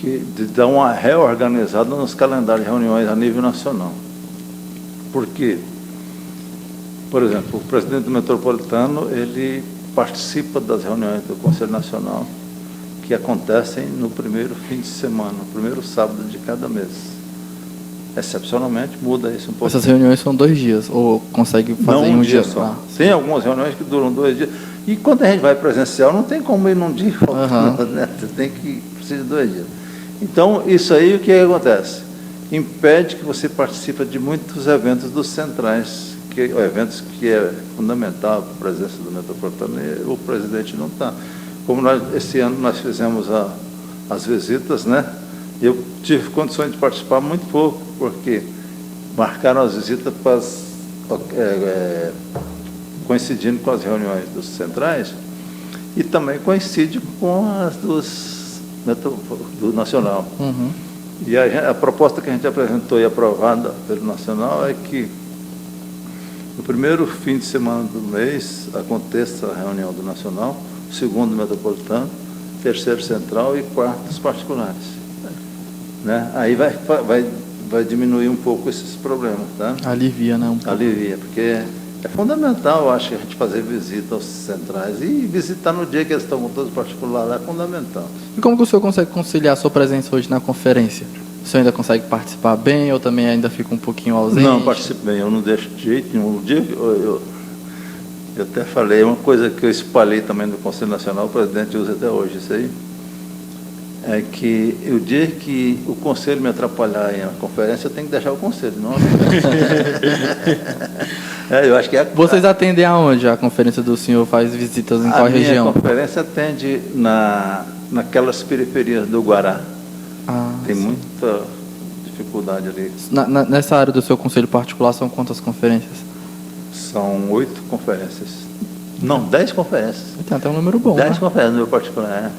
de dar uma reorganizada nos calendários de reuniões a nível nacional. Por quê? Por exemplo, o presidente do Metropolitano, ele participa das reuniões do Conselho Nacional que acontecem no primeiro fim de semana, no primeiro sábado de cada mês. Excepcionalmente, muda isso um pouco. Essas reuniões são 2 dias, ou consegue fazer em um dia só? Tem algumas reuniões que duram 2 dias. E quando a gente vai presencial, não tem como ir num dia, né? Você precisa de 2 dias. Então, isso aí, o que acontece? Impede que você participe de muitos eventos dos centrais, eventos que é fundamental para a presença do Metropolitano, e o presidente não está. Como esse ano nós fizemos as visitas, né? Eu tive condições de participar muito pouco, porque marcaram as visitas coincidindo com as reuniões dos centrais, e também coincide com as do Nacional. Uhum. E a proposta que a gente apresentou e aprovada pelo Nacional é que no primeiro fim de semana do mês aconteça a reunião do Nacional, segundo Metropolitano, terceiro central e quarto os particulares. Né? Aí vai diminuir um pouco esses problemas. Tá? Alivia, né? Alivia, porque é fundamental, eu acho, a gente fazer visita aos centrais, e visitar no dia que eles estão com todos os particulares é fundamental. E como que o senhor consegue conciliar a sua presença hoje na conferência? O senhor ainda consegue participar bem ou também ainda fica um pouquinho ausente? Não, participo bem, eu não deixo de jeito nenhum. Eu até falei, uma coisa que eu espalhei também no Conselho Nacional, o presidente usa até hoje isso aí, é que o dia que o Conselho me atrapalhar em uma conferência, eu tenho que deixar o Conselho, não eu acho que Vocês atendem aonde? A conferência do senhor faz visitas em qual região? A conferência atende naquelas periferias do Guará. Tem muita dificuldade ali. Nessa área do seu conselho particular, são quantas conferências? São 8 conferências. Não, 10 conferências. Tem até um número bom. 10 né? conferências no meu particular.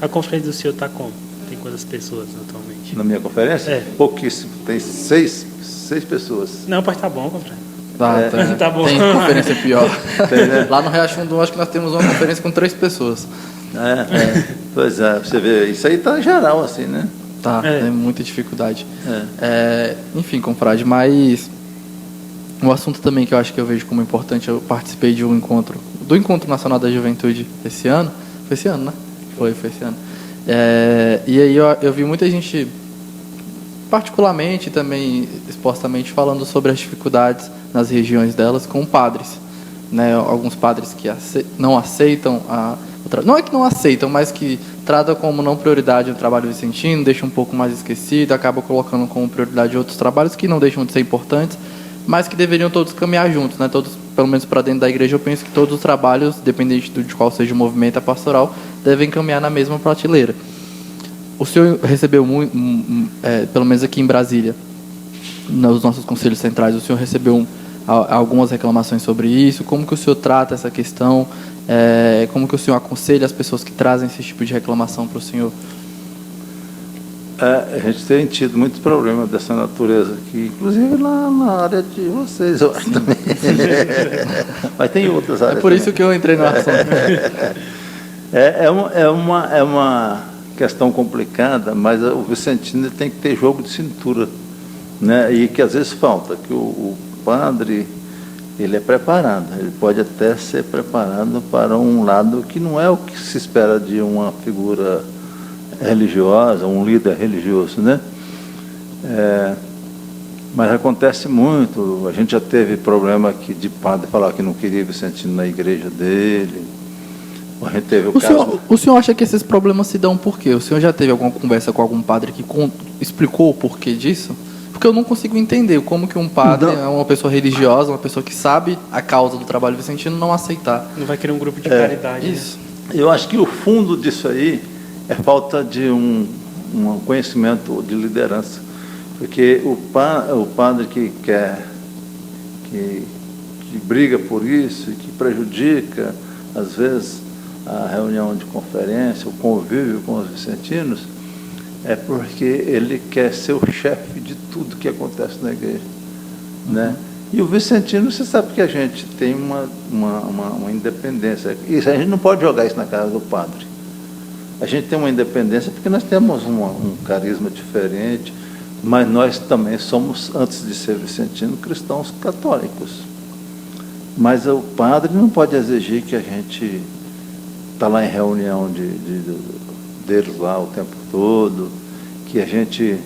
A conferência do senhor está como? Tem quantas pessoas atualmente? Na minha conferência? Pouquíssimo. Tem 6 pessoas. Não, pode estar bom, compadre. Tá bom. Tem conferência pior. Tem, né? Lá no Riachão, acho que nós temos uma conferência com 3 pessoas. Pois é, você vê, isso aí está geral assim, né? Tem muita dificuldade. Enfim, confrade, mas um assunto também que eu acho que eu vejo como importante, eu participei de um encontro, do Encontro Nacional da Juventude esse ano. Foi esse ano, né? Foi esse ano. E aí eu vi muita gente particularmente também expostamente falando sobre as dificuldades nas regiões delas com padres, né? Alguns padres que não aceitam não é que não aceitam, mas que tratam como não prioridade o trabalho vicentino, deixa um pouco mais esquecido, acaba colocando como prioridade outros trabalhos que não deixam de ser importantes, mas que deveriam todos caminhar juntos, né? Todos, pelo menos para dentro da igreja, eu penso que todos os trabalhos, dependente de qual seja o movimento pastoral, devem caminhar na mesma prateleira. O senhor recebeu muito, pelo menos aqui em Brasília, nos nossos conselhos centrais, o senhor recebeu algumas reclamações sobre isso. Como que o senhor trata essa questão? Como que o senhor aconselha as pessoas que trazem esse tipo de reclamação para o senhor? A gente tem tido muitos problemas dessa natureza aqui, inclusive na área de vocês, eu acho também. Mas tem outras áreas. É por isso que eu entrei no assunto. É uma questão complicada, mas o vicentino tem que ter jogo de cintura, né? E que às vezes falta, que o padre, ele é preparado, ele pode até ser preparado para um lado que não é o que se espera de uma figura religiosa, um líder religioso, né? Mas acontece muito. A gente já teve problema aqui de padre falar que não queria vicentino na igreja dele. A gente teve o senhor acha que esses problemas se dão por quê? O senhor já teve alguma conversa com algum padre que explicou o porquê disso? Porque eu não consigo entender como que um padre, uma pessoa religiosa, uma pessoa que sabe a causa do trabalho vicentino, não aceitar. Não vai querer um grupo de caridade. Isso. Né? Eu acho que o fundo disso aí é falta de um conhecimento de liderança. Porque o padre que quer, que briga por isso e que prejudica, às vezes, a reunião de conferência, o convívio com os vicentinos, é porque ele quer ser o chefe de tudo que acontece na igreja, né? E o vicentino, você sabe que a gente tem uma independência. Isso, a gente não pode jogar isso na cara do padre. A gente tem uma independência porque nós temos um carisma diferente, mas nós também somos, antes de ser vicentino, cristãos católicos. Mas o padre não pode exigir que a gente está lá em reunião deles lá o tempo todo, que a gente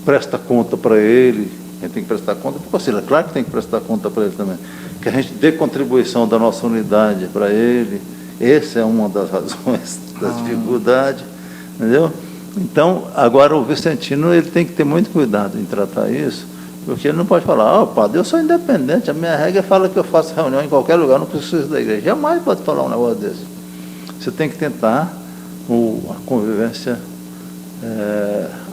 presta conta para ele. A gente tem que prestar conta para o conselho, claro que tem que prestar conta para ele também, que a gente dê contribuição da nossa unidade para ele. Essa é uma das razões da dificuldade, entendeu? Então, agora o vicentino, ele tem que ter muito cuidado em tratar isso, porque ele não pode falar, padre, eu sou independente, a minha regra fala que eu faço reunião em qualquer lugar, não preciso da igreja. Jamais pode falar um negócio desse. Você tem que tentar a convivência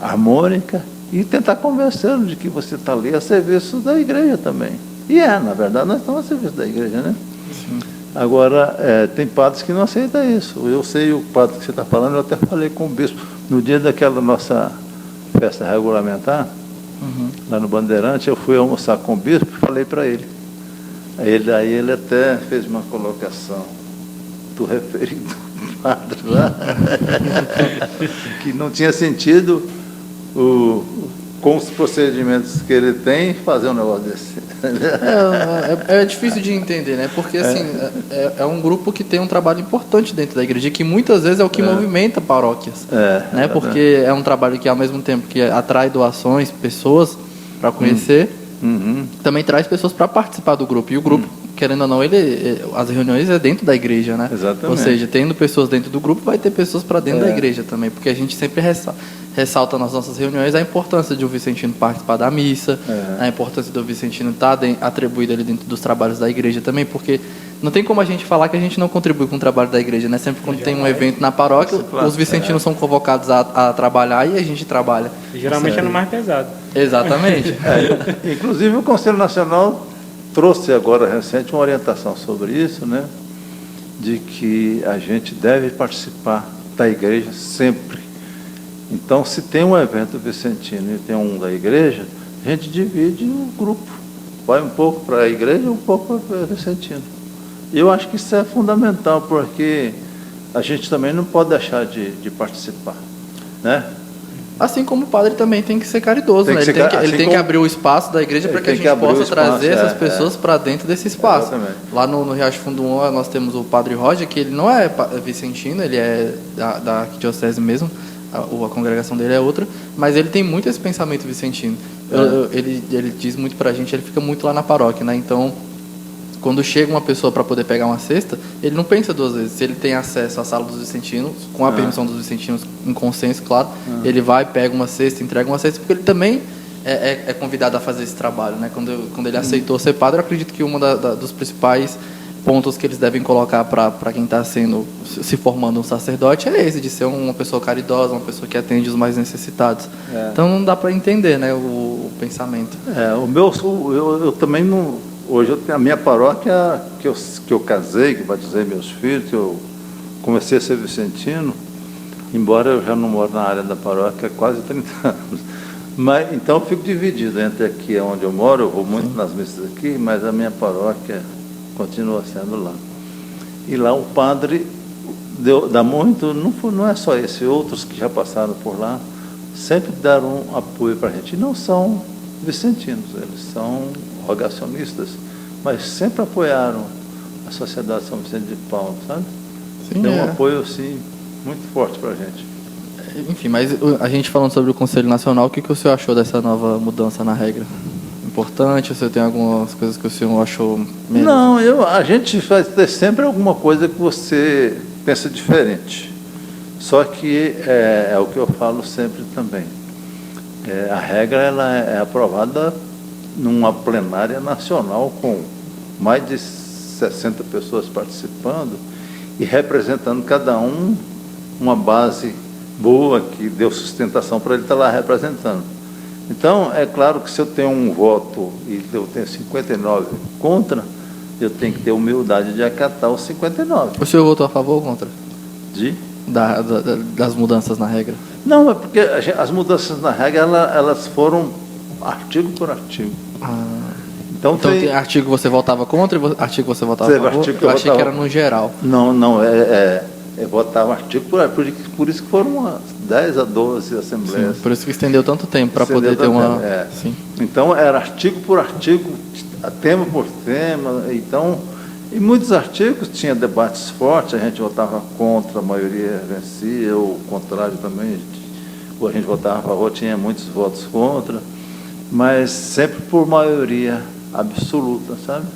harmônica e tentar convencê-lo de que você está ali a serviço da igreja também. E na verdade, nós estamos a serviço da igreja, né? Sim. Agora, tem padres que não aceitam isso. Eu sei o padre que você está falando, eu até falei com o bispo. No dia daquela nossa festa regulamentar, lá no Bandeirante, eu fui almoçar com o bispo e falei para ele. Aí ele até fez uma colocação do referido padre lá, que não tinha sentido com os procedimentos que ele tem fazer um negócio desse. É difícil de entender, né? Porque assim, é um grupo que tem um trabalho importante dentro da igreja, que muitas vezes é o que movimenta paróquias, né? Porque é um trabalho que, ao mesmo tempo que atrai doações, pessoas para conhecer, também traz pessoas para participar do grupo. E o grupo, querendo ou não, as reuniões é dentro da igreja, né? Exatamente. Ou seja, tendo pessoas dentro do grupo, vai ter pessoas para dentro da igreja também, porque a gente sempre ressalta nas nossas reuniões a importância de o vicentino participar da missa, a importância do vicentino estar atribuído ali dentro dos trabalhos da igreja também, porque não tem como a gente falar que a gente não contribui com o trabalho da igreja, né? Sempre quando tem um evento na paróquia, os vicentinos são convocados a trabalhar e a gente trabalha. E geralmente é no mais pesado. Exatamente. Inclusive o Conselho Nacional trouxe agora recente uma orientação sobre isso, né? De que a gente deve participar da igreja sempre. Então, se tem um evento vicentino e tem um da igreja, a gente divide o grupo. Vai um pouco para a igreja e um pouco para o vicentino. E eu acho que isso é fundamental, porque a gente também não pode deixar de participar, né? Assim como o padre também tem que ser caridoso, né? Ele tem que abrir o espaço da igreja para que a gente possa trazer essas pessoas para dentro desse espaço. Exatamente. Lá no Riacho Fundo 1, nós temos o padre Roger, que ele não é vicentino, ele é da arquidiocese mesmo, a congregação dele é outra, mas ele tem muito esse pensamento vicentino. Ele diz muito pra gente, ele fica muito lá na paróquia, né? Então, quando chega uma pessoa para poder pegar uma cesta, ele não pensa duas vezes. Se ele tem acesso à sala dos vicentinos, com a permissão dos vicentinos, em consenso, claro, ele vai, pega uma cesta, entrega uma cesta, porque ele também é convidado a fazer esse trabalho, né? Quando ele aceitou ser padre, eu acredito que um dos principais pontos que eles devem colocar para quem está se formando um sacerdote é esse, de ser uma pessoa caridosa, uma pessoa que atende os mais necessitados. Então não dá para entender, né, o pensamento. Eu também não. Hoje eu tenho a minha paróquia que eu casei, que batizei meus filhos, que eu comecei a ser vicentino, embora eu já não moro na área da paróquia há quase 30 anos. Mas, então eu fico dividido entre aqui onde eu moro, eu vou muito nas missas aqui, mas a minha paróquia continua sendo lá. E lá o padre dá muito, não é só esse, outros que já passaram por lá, sempre deram um apoio para a gente. E não são vicentinos, eles são rogacionistas, mas sempre apoiaram a Sociedade São Vicente de Paulo, sabe? Sim, deu um apoio, assim, muito forte para a gente. Enfim, mas a gente falando sobre o Conselho Nacional, o que o senhor achou dessa nova mudança na regra? Importante? Ou você tem algumas coisas que o senhor achou menos? Não, a gente faz ter sempre alguma coisa que você pensa diferente. Só que é o que eu falo sempre também. A regra ela é aprovada numa plenária nacional com mais de 60 pessoas participando e representando cada um uma base boa que deu sustentação para ele estar lá representando. Então, é claro que se eu tenho um voto e eu tenho 59 contra, eu tenho que ter humildade de acatar os 59. O senhor votou a favor ou contra? Das mudanças na regra? Não, é porque as mudanças na regra, elas foram artigo por artigo. Então tem artigo que você votava contra e artigo que você votava a favor? Eu achei que era no geral. Não, votava artigo por isso que foram umas 10 a 12 assembleias. Sim, por isso que estendeu tanto tempo para poder ter uma... Sim. Então, era artigo por artigo, tema por tema. Então, em muitos artigos tinha debates fortes, a gente votava contra, a maioria vencia, ou o contrário também, ou a gente votava a favor, tinha muitos votos contra, mas sempre por maioria absoluta, sabe?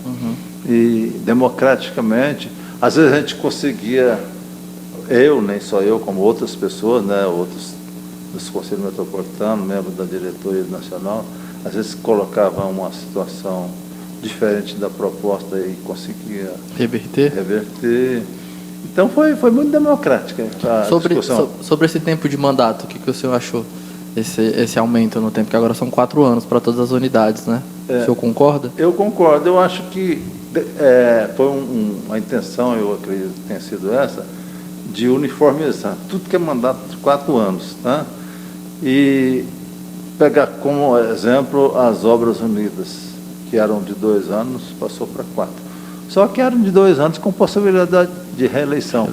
E democraticamente, às vezes a gente conseguia... nem só eu, como outras pessoas, né, outros dos Conselhos Metropolitanos, membros da diretoria nacional, às vezes colocavam uma situação diferente da proposta e conseguia reverter. Então foi muito democrática a discussão. Sobre esse tempo de mandato, o que o senhor achou? Esse aumento no tempo, que agora são 4 anos para todas as unidades, né? O senhor concorda? Eu concordo. Eu acho que foi uma intenção, eu acredito que tenha sido essa, de uniformizar tudo que é mandato de 4 anos, tá? E pegar como exemplo as Obras Unidas, que eram de 2 anos, passou para 4. Só que eram de 2 anos com possibilidade de reeleição.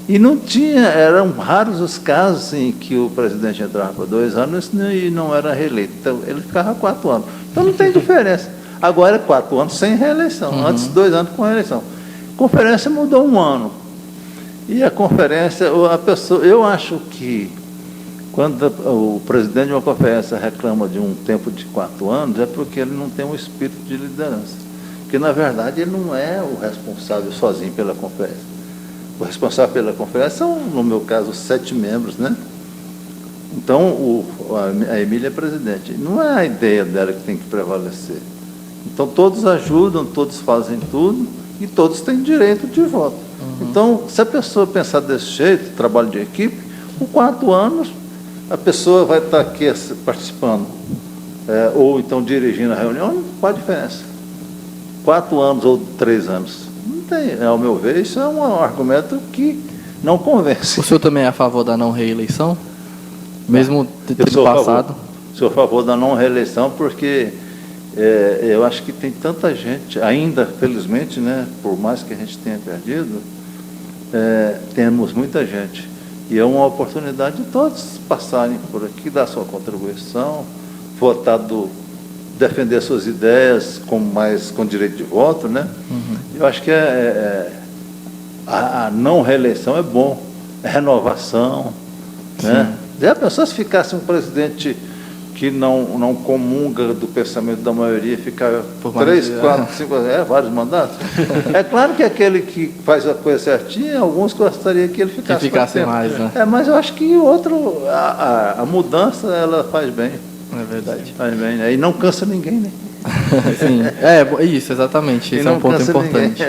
E não tinha, eram raros os casos em que o presidente entrava para 2 anos e não era reeleito. Então, ele ficava 4 anos. Então, não tem diferença. Agora é 4 anos sem reeleição, antes 2 anos com reeleição. A conferência mudou 1 ano. E a conferência, eu acho que quando o presidente de uma conferência reclama de um tempo de 4 anos, é porque ele não tem um espírito de liderança. Porque, na verdade, ele não é o responsável sozinho pela conferência. O responsável pela conferência são, no meu caso, 7 membros, né? Então, a Emília é presidente. Não é a ideia dela que tem que prevalecer. Então, todos ajudam, todos fazem tudo e todos têm direito de voto. Então, se a pessoa pensar desse jeito, trabalho de equipe, com 4 anos, a pessoa vai estar aqui participando, ou então dirigindo a reunião, qual a diferença? 4 anos ou 3 anos? Não tem, ao meu ver, isso é um argumento que não convence. O senhor também é a favor da não reeleição? Mesmo tendo passado? Sou a favor da não reeleição, porque eu acho que tem tanta gente, ainda, felizmente, né, por mais que a gente tenha perdido, temos muita gente. E é uma oportunidade de todos passarem por aqui, dar sua contribuição, votar, defender suas ideias com direito de voto, né? Eu acho que a não reeleição é bom, é renovação, né? Já pensou se ficasse um presidente que não comunga do pensamento da maioria, ficar 3, 4, 5, vários mandatos? É claro que aquele que faz a coisa certinha, alguns gostariam que ele ficasse mais, né? Mas eu acho que a mudança, ela faz bem. É verdade. Faz bem, né? E não cansa ninguém, né? Sim, isso, exatamente. Esse é um ponto importante.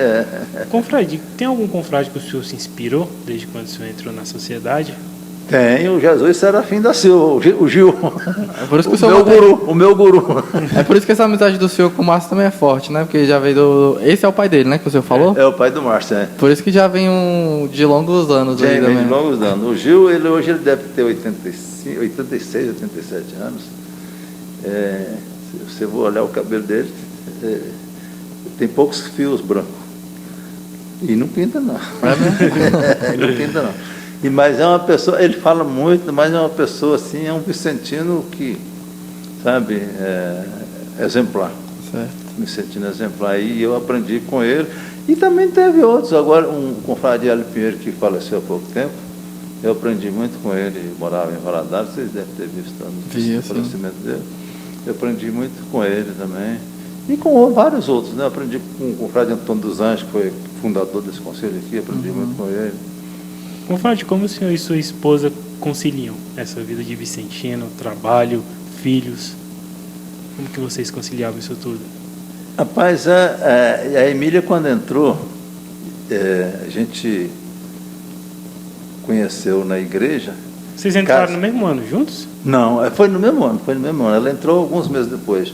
Confrade, tem algum confrade que o senhor se inspirou desde quando o senhor entrou na sociedade? Tem o Jesus Serafim da Silva, o Gil. É por isso que o meu guru. É por isso que essa amizade do senhor com o Márcio também é forte, né? Porque já veio do... Esse é o pai dele, né? Que o senhor falou? É o pai do Márcio, né? Por isso que já vem de longos anos. Já vem de longos anos. O Gil, hoje ele deve ter 86, 87 anos. Se você for olhar o cabelo dele, tem poucos fios brancos. E não pinta, não. Não pinta, não. Mas é uma pessoa, ele fala muito, mas é uma pessoa assim, é um vicentino que, sabe, exemplar. Certo. Vicentino exemplar. E eu aprendi com ele. E também teve outros. Agora, um confrade Hélio Pinheiro, que faleceu há pouco tempo, eu aprendi muito com ele, morava em Valadares, vocês devem ter visto o falecimento dele. Eu aprendi muito com ele também. E com vários outros, né? Eu aprendi com o confrade Antônio dos Anjos, que foi fundador desse conselho aqui, aprendi muito com ele. Confrade, como o senhor e sua esposa conciliam essa vida de vicentino, trabalho, filhos? Como que vocês conciliavam isso tudo? Rapaz, a Emília, quando entrou, a gente conheceu na igreja. Vocês entraram no mesmo ano juntos? Não, foi no mesmo ano. Ela entrou alguns meses depois.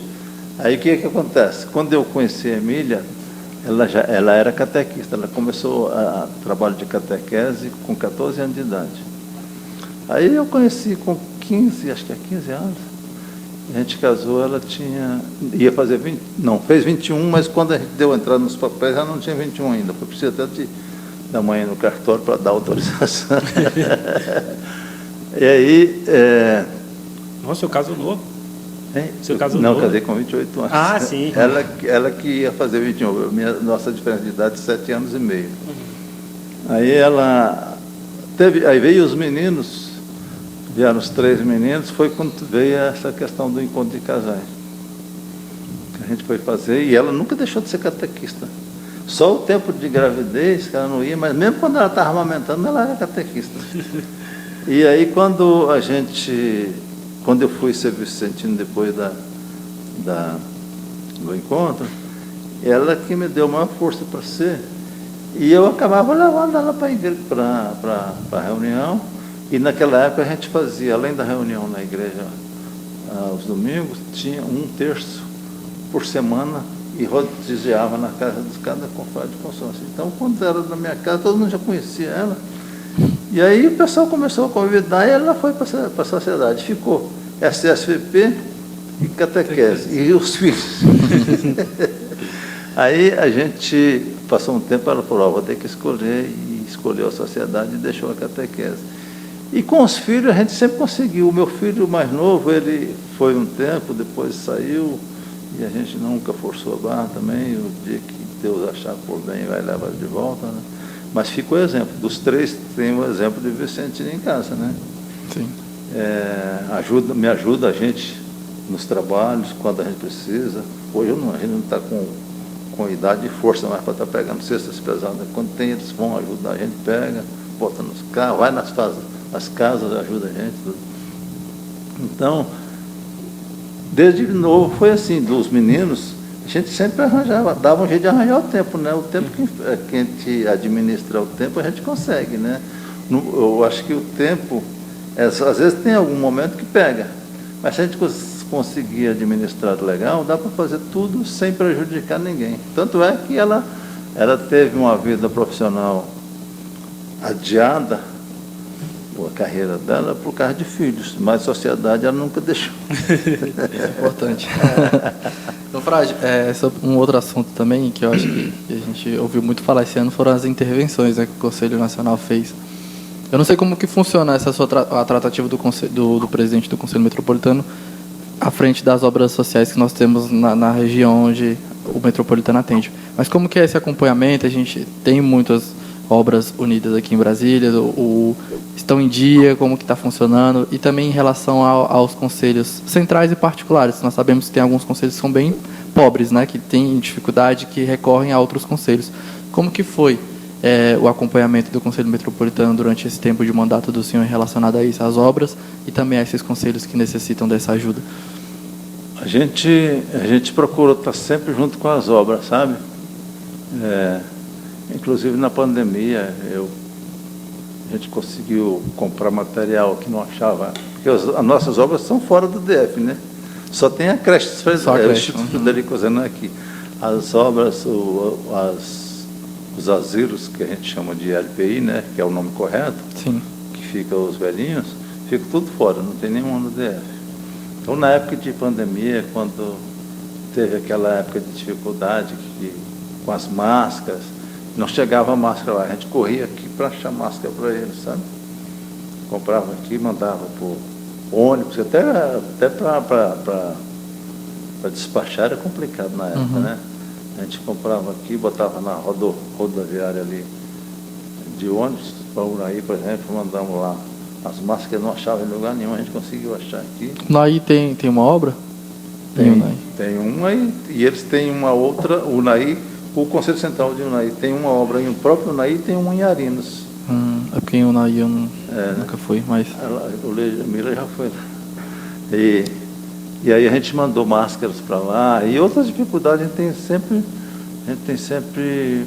Aí o que acontece? Quando eu conheci a Emília, ela era catequista, ela começou a trabalho de catequese com 14 anos de idade. Aí eu conheci com 15, acho que é 15 anos. A gente casou, ela ia fazer 20, não, fez 21, mas quando a gente deu entrada nos papéis, ela não tinha 21 ainda. Foi preciso até da mãe no cartório para dar autorização. E aí... Nossa, seu caso novo. Seu caso não, novo, casei com 28 anos. Ah, sim. Ela que ia fazer 21. Nossa diferença de idade é 7 anos e meio. Aí ela teve... Aí veio os meninos, vieram os 3 meninos, foi quando veio essa questão do encontro de casais. Que a gente foi fazer, e ela nunca deixou de ser catequista. Só o tempo de gravidez, que ela não ia, mas mesmo quando ela estava amamentando, ela era catequista. E aí quando eu fui ser vicentino depois do encontro, ela que me deu maior força para ser, e eu acabava levando ela para a igreja, para a reunião, e naquela época a gente fazia, além da reunião na igreja aos domingos, tinha 1 terço por semana, e rodeava na casa de cada confrade de consciência. Então, quando era na minha casa, todo mundo já conhecia ela, e aí o pessoal começou a convidar, e ela foi para a sociedade, ficou SSVP e catequese, e os filhos. Aí a gente passou um tempo, ela falou, vou ter que escolher, e escolheu a sociedade e deixou a catequese. E com os filhos a gente sempre conseguiu. O meu filho mais novo, ele foi um tempo, depois saiu, e a gente nunca forçou a barra também. O dia que Deus achar por bem, vai levar de volta, né? Mas fica o exemplo. Dos 3, tem o exemplo de Vicentino em casa, né? Sim. Me ajuda a gente nos trabalhos, quando a gente precisa. Hoje a gente não está com idade e força mais para estar pegando cestas pesadas. Quando tem, eles vão ajudar, a gente pega, bota nos carros, vai nas casas, ajuda a gente. Tudo. Então, desde novo foi assim, dos meninos, a gente sempre arranjava, dava um jeito de arranjar o tempo, né? O tempo que a gente administra o tempo, a gente consegue, né? Eu acho que o tempo... às vezes tem algum momento que pega, mas se a gente conseguir administrar legal, dá para fazer tudo sem prejudicar ninguém. Tanto é que ela teve uma vida profissional adiada, a carreira dela, por causa de filhos, mas a sociedade ela nunca deixou. É importante. Então, Frade, sobre um outro assunto também, que eu acho que a gente ouviu muito falar esse ano, foram as intervenções, né, que o Conselho Nacional fez. Eu não sei como que funciona a tratativa do presidente do Conselho Metropolitano à frente das obras sociais que nós temos na região onde o Metropolitano atende. Mas como que é esse acompanhamento? A gente tem muitas obras unidas aqui em Brasília, o estão em dia, como que está funcionando, e também em relação aos conselhos centrais e particulares. Nós sabemos que tem alguns conselhos que são bem pobres, né, que têm dificuldade, que recorrem a outros conselhos. Como que foi o acompanhamento do Conselho Metropolitano durante esse tempo de mandato do senhor relacionado a isso, às obras, e também a esses conselhos que necessitam dessa ajuda? A gente procura estar sempre junto com as obras, sabe? Inclusive na pandemia, a gente conseguiu comprar material que não achava, porque as nossas obras são fora do DF, né? Só tem a creche, o Instituto Frederico Zena aqui. As obras, os asilos, que a gente chama de LPI, né? Que é o nome correto, sim, que fica os velhinhos, fica tudo fora, não tem nenhum no DF. Então, na época de pandemia, quando teve aquela época de dificuldade com as máscaras, não chegava a máscara lá, a gente corria aqui para achar máscara para eles, sabe? Comprava aqui, mandava por ônibus, até para despachar era complicado na época, né? A gente comprava aqui, botava na rodoviária ali de ônibus, para Unaí, por exemplo, mandamos lá. As máscaras não achavam em lugar nenhum, a gente conseguiu achar aqui. Unaí tem uma obra? Tem uma e eles têm uma outra, Unaí, o Conselho Central de Unaí tem uma obra em o próprio Unaí, tem uma em Arinos. É porque em Unaí eu nunca fui, mas... O Mila já foi lá. E aí a gente mandou máscaras para lá, e outras dificuldades a gente tem sempre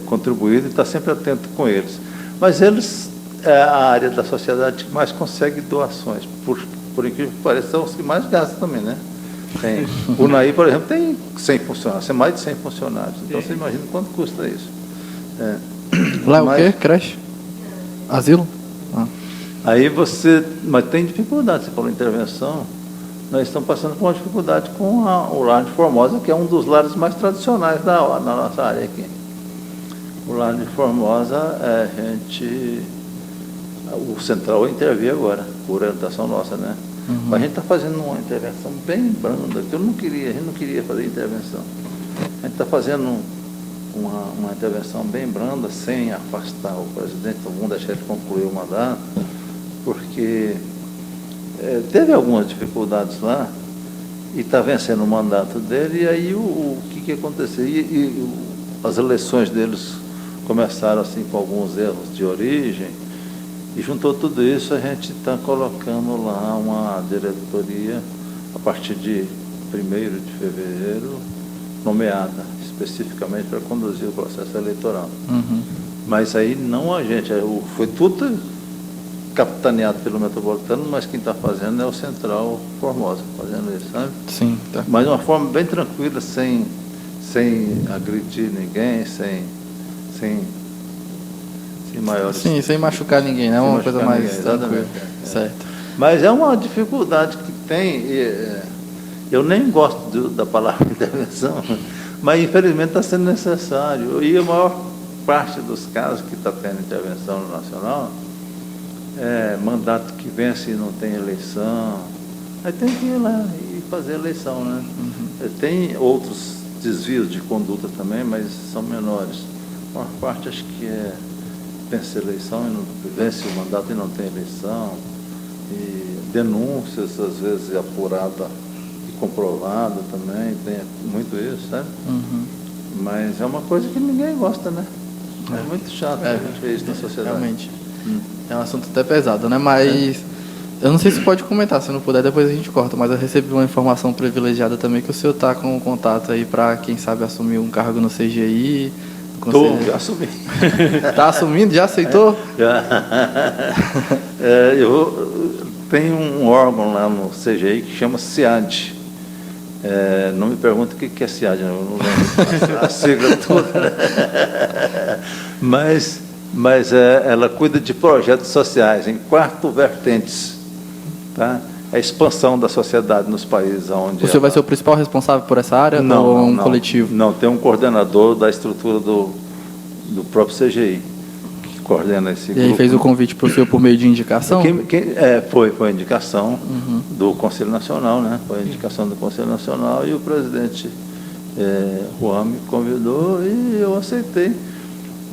contribuído e está sempre atento com eles. Mas eles é a área da sociedade que mais consegue doações, por incrível que pareça, são os que mais gastam também, né? O Unaí, por exemplo, tem 100 funcionários, tem mais de 100 funcionários, então você imagina quanto custa isso. Lá é o quê? Creche? Asilo? Aí mas tem dificuldade, você falou intervenção, nós estamos passando por uma dificuldade com o Lar de Formosa, que é um dos lares mais tradicionais na nossa área aqui. O Lar de Formosa, o Central interveio agora, por orientação nossa, né? Mas a gente está fazendo uma intervenção bem branda, que a gente não queria fazer intervenção. A gente está fazendo uma intervenção bem branda, sem afastar o presidente, vamos deixar ele concluir o mandato, porque teve algumas dificuldades lá, e está vencendo o mandato dele, e aí o que aconteceu? As eleições deles começaram assim com alguns erros de origem, e juntou tudo isso, a gente está colocando lá uma diretoria, a partir de 1º de fevereiro, nomeada especificamente para conduzir o processo eleitoral. Mas aí não a gente, foi tudo capitaneado pelo Metropolitano, mas quem está fazendo é o Central Formosa, fazendo isso, sabe? Sim, tá. Mas de uma forma bem tranquila, sem agredir ninguém, sem maiores... Sim, sem machucar ninguém, né? Uma coisa mais tranquila. Certo. Mas é uma dificuldade que tem, eu nem gosto da palavra intervenção, mas infelizmente está sendo necessário. E a maior parte dos casos que está tendo intervenção no Nacional mandato que vence e não tem eleição, aí tem que ir lá e fazer eleição, né? Tem outros desvios de conduta também, mas são menores. A maior parte acho que vence a eleição e não vence o mandato e não tem eleição, e denúncias às vezes apurada e comprovada também, tem muito isso, sabe? Mas é uma coisa que ninguém gosta, né? É muito chato a gente ver isso na sociedade. Realmente. É um assunto até pesado, né? Mas eu não sei se pode comentar, se não puder depois a gente corta, mas eu recebi uma informação privilegiada também que o senhor está com um contato aí para quem sabe assumir um cargo no CGI. Já assumi. Está assumindo? Já aceitou? Já. Tem um órgão lá no CGI que chama CIAD. Não me pergunta o que é CIAD, eu não lembro a sigla toda. Mas ela cuida de projetos sociais em 4 vertentes. Tá? A expansão da sociedade nos países onde... O senhor vai ser o principal responsável por essa área ou um coletivo? Não, tem um coordenador da estrutura do próprio CGI, que coordena esse grupo. E aí fez o convite para o senhor por meio de indicação? Foi a indicação do Conselho Nacional, né? Foi a indicação do Conselho Nacional e o presidente Juan me convidou e eu aceitei.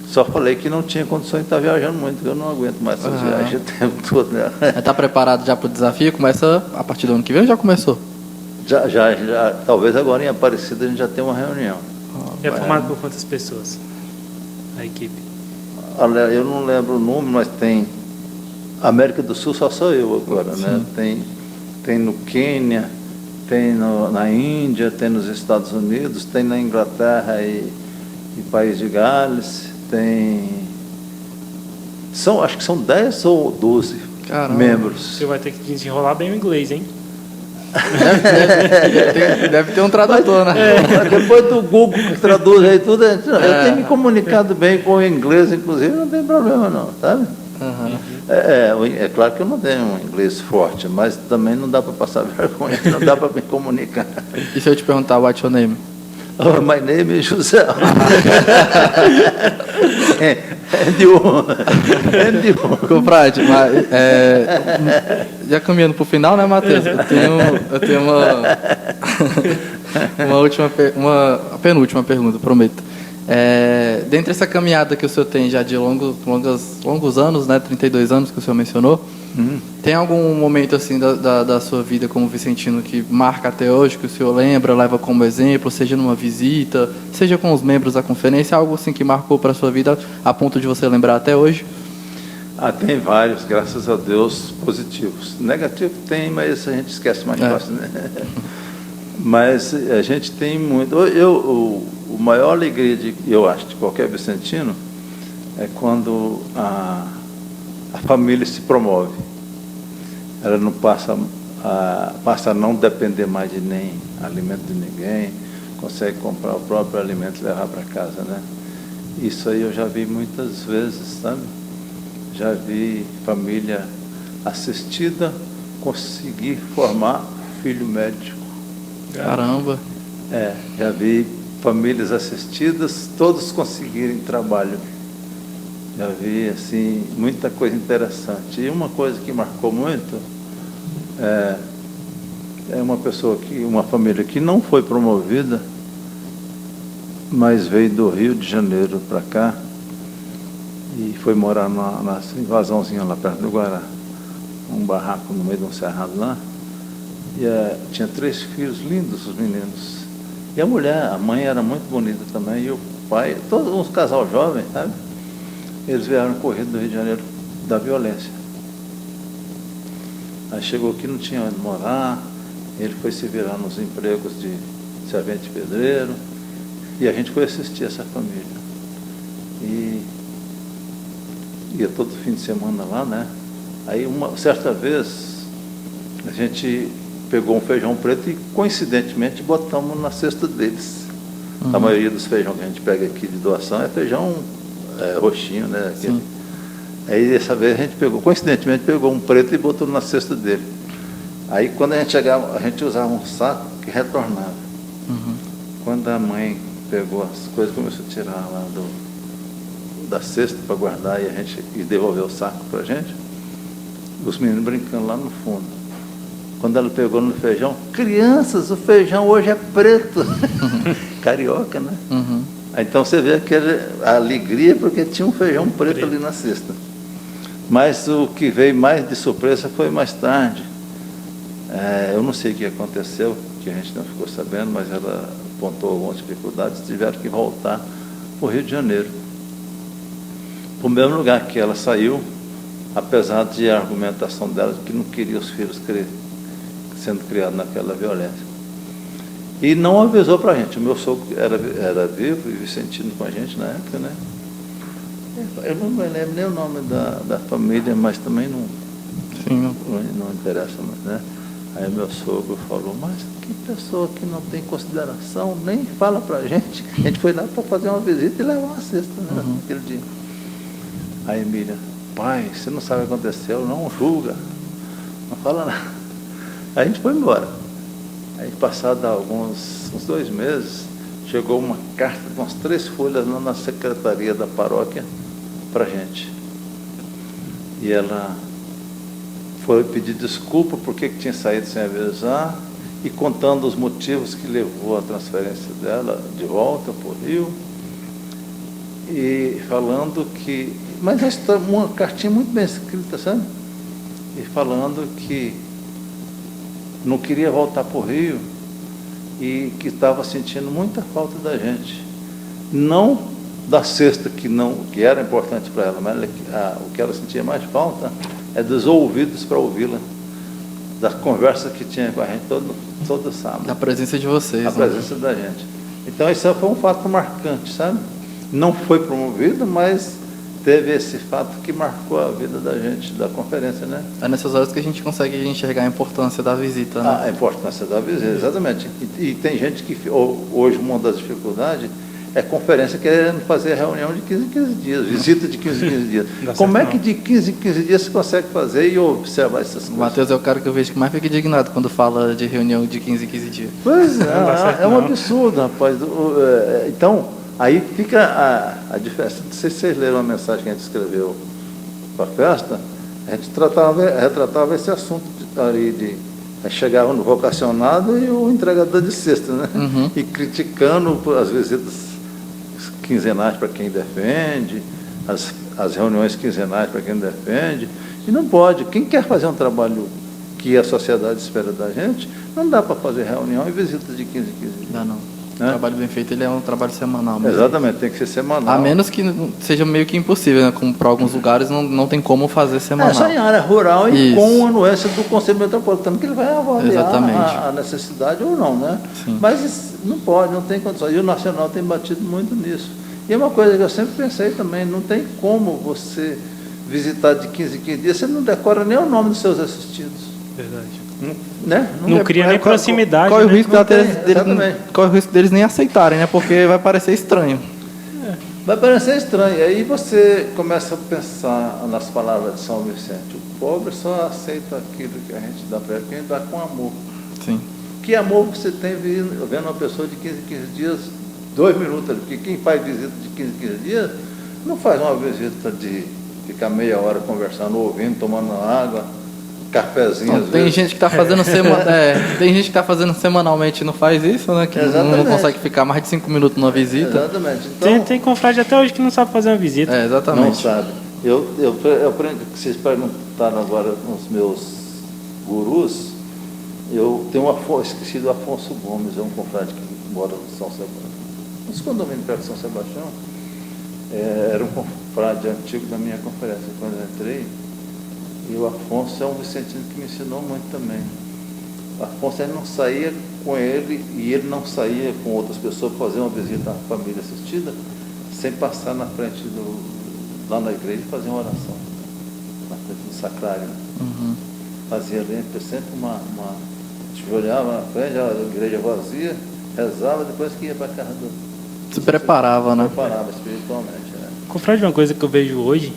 Só falei que não tinha condições de estar viajando muito, porque eu não aguento mais essas viagens o tempo todo. Né? Está preparado já para o desafio? Começa a partir do ano que vem ou já começou? Já, talvez agora em Aparecida a gente já tenha uma reunião. É formado por quantas pessoas? A equipe? Olha, eu não lembro o número, mas tem... América do Sul só sou eu agora, né? Tem no Quênia, tem na Índia, tem nos Estados Unidos, tem na Inglaterra e País de Gales, acho que são 10 ou 12 membros. Você vai ter que desenrolar bem o inglês, hein? Deve ter um tradutor, né? Depois do Google que traduz aí tudo, eu tenho me comunicado bem com o inglês, inclusive, não tem problema não, sabe? É claro que eu não tenho um inglês forte, mas também não dá para passar vergonha, não dá para me comunicar. E se eu te perguntar, what's your name? Oh, my name is José. And you? Confrade, já caminhando para o final, né, Matheus? Eu tenho uma penúltima pergunta, prometo. Dentre essa caminhada que o senhor tem já de longos anos, né, 32 anos que o senhor mencionou, tem algum momento assim da sua vida como vicentino que marca até hoje, que o senhor lembra, leva como exemplo, seja numa visita, seja com os membros da conferência, algo assim que marcou para a sua vida a ponto de você lembrar até hoje? Tem vários, graças a Deus, positivos. Negativo tem, mas a gente esquece mais fácil, né? Mas a gente tem muito... O maior alegria, eu acho, de qualquer vicentino é quando a família se promove. Ela não passa a não depender mais de nem alimento de ninguém, consegue comprar o próprio alimento e levar para casa, né? Isso aí eu já vi muitas vezes, sabe? Já vi família assistida conseguir formar filho médico. Caramba! Já vi famílias assistidas, todos conseguirem trabalho. Já vi, assim, muita coisa interessante. E uma coisa que marcou muito é uma família que não foi promovida, mas veio do Rio de Janeiro para cá e foi morar na invasãozinha lá perto do Guará, um barraco no meio de um cerrado lá. E tinha 3 filhos lindos, os meninos. E a mãe era muito bonita também, e o pai, todos uns casal jovem, sabe? Eles vieram corrido do Rio de Janeiro da violência. Aí chegou aqui, não tinha onde morar, ele foi se virar nos empregos de servente pedreiro, e a gente foi assistir essa família. E ia todo fim de semana lá, né? Aí uma certa vez a gente pegou um feijão preto e coincidentemente botamos na cesta deles. A maioria dos feijão que a gente pega aqui de doação é feijão roxinho, né? Aí dessa vez a gente coincidentemente pegou um preto e botou na cesta dele. Aí quando a gente chegava, a gente usava um saco que retornava. Quando a mãe pegou as coisas, começou a tirar lá da cesta para guardar e devolveu o saco para a gente, os meninos brincando lá no fundo. Quando ela pegou no feijão, crianças, o feijão hoje é preto. Carioca, né? Então você vê a alegria porque tinha um feijão preto ali na cesta. Mas o que veio mais de surpresa foi mais tarde. Eu não sei o que aconteceu, que a gente não ficou sabendo, mas ela apontou algumas dificuldades, tiveram que voltar para o Rio de Janeiro. Para o mesmo lugar que ela saiu, apesar de a argumentação dela que não queria os filhos sendo criados naquela violência. E não avisou para a gente. O meu sogro era vivo e vicentino com a gente na época, né? Eu não me lembro nem o nome da família, mas também não interessa mais, né? Aí meu sogro falou, mas que pessoa que não tem consideração, nem fala para a gente. A gente foi lá para fazer uma visita e levar uma cesta, né, naquele dia. Aí Emília, pai, você não sabe o que aconteceu, não julga, não fala nada. Aí a gente foi embora. Aí passado uns 2 meses, chegou uma carta com umas 3 folhas lá na secretaria da paróquia para a gente. E ela foi pedir desculpa porque tinha saído sem avisar e contando os motivos que levou a transferência dela de volta para o Rio. e falando que... Mas uma cartinha muito bem escrita, sabe? E falando que não queria voltar para o Rio e que estava sentindo muita falta da gente. Não da cesta, que era importante para ela, mas o que ela sentia mais falta é dos ouvidos para ouvi-la, da conversa que tinha com a gente todo sábado. Da presença de vocês. A presença da gente. Então, isso foi um fato marcante, sabe? Não foi promovido, mas teve esse fato que marcou a vida da gente, da conferência, né? É nessas horas que a gente consegue enxergar a importância da visita, né? A importância da visita, exatamente. E tem gente que, hoje, uma das dificuldades é conferência querendo fazer reunião de 15 em 15 dias, visita de 15 em 15 dias. Como é que de 15 em 15 dias você consegue fazer e observar essas coisas? O Matheus é o cara que eu vejo que mais fica indignado quando fala de reunião de 15 em 15 dias. Pois é, é um absurdo, rapaz. Então, aí fica a diferença. Não sei se vocês leram a mensagem que a gente escreveu para a festa, a gente retratava esse assunto ali chegava no vocacionado e o entregador de cesta, né? Uhum. E criticando as visitas quinzenais para quem defende, as reuniões quinzenais para quem defende, e não pode. Quem quer fazer um trabalho que a sociedade espera da gente, não dá para fazer reunião e visitas de 15 em 15 dias. Não, não. O trabalho bem feito, ele é um trabalho semanal mesmo. Exatamente, tem que ser semanal. A menos que seja meio que impossível, né? Como para alguns lugares não tem como fazer semanal. Só em área rural e com a anuência do Conselho Metropolitano, que ele vai avaliar a necessidade ou não, né? Sim. Mas não pode, não tem condições. E o Nacional tem batido muito nisso. E é uma coisa que eu sempre pensei também, não tem como você visitar de 15 em 15 dias, você não decora nem o nome dos seus assistidos. Verdade. Né? Não cria nem proximidade. Corre o né? risco deles nem aceitarem, né? Porque vai parecer estranho. Vai parecer estranho. E aí você começa a pensar nas palavras de São Vicente. O pobre só aceita aquilo que a gente dá para ele, que a gente dá com amor. Sim. Que amor que você tem vendo uma pessoa de 15 em 15 dias, 2 minutos ali? Porque quem faz visita de 15 em 15 dias não faz uma visita de ficar meia hora conversando, ouvindo, tomando água, cafezinho. Não, tem gente que está fazendo tem gente que está fazendo semanalmente e não faz isso, né? Que não consegue ficar mais de 5 minutos numa visita. Exatamente. Então, tem confrade até hoje que não sabe fazer uma visita. Exatamente. Não sabe. Eu aprendi, que vocês perguntaram agora nos meus gurus, eu tenho esqueci do Afonso Gomes, é um confrade que mora no São Sebastião, nos condomínios perto de São Sebastião. Era um confrade antigo da minha conferência quando eu entrei. E o Afonso é um vicentino que me ensinou muito também. O Afonso, ele não saía com ele, e ele não saía com outras pessoas para fazer uma visita à família assistida, sem passar na frente lá na igreja e fazer uma oração. Na frente do sacrário. Uhum. Fazia ali sempre olhava na frente, a igreja vazia, rezava, depois que ia para a casa do... Se preparava, né? Se preparava espiritualmente, né? Confrade, uma coisa que eu vejo hoje,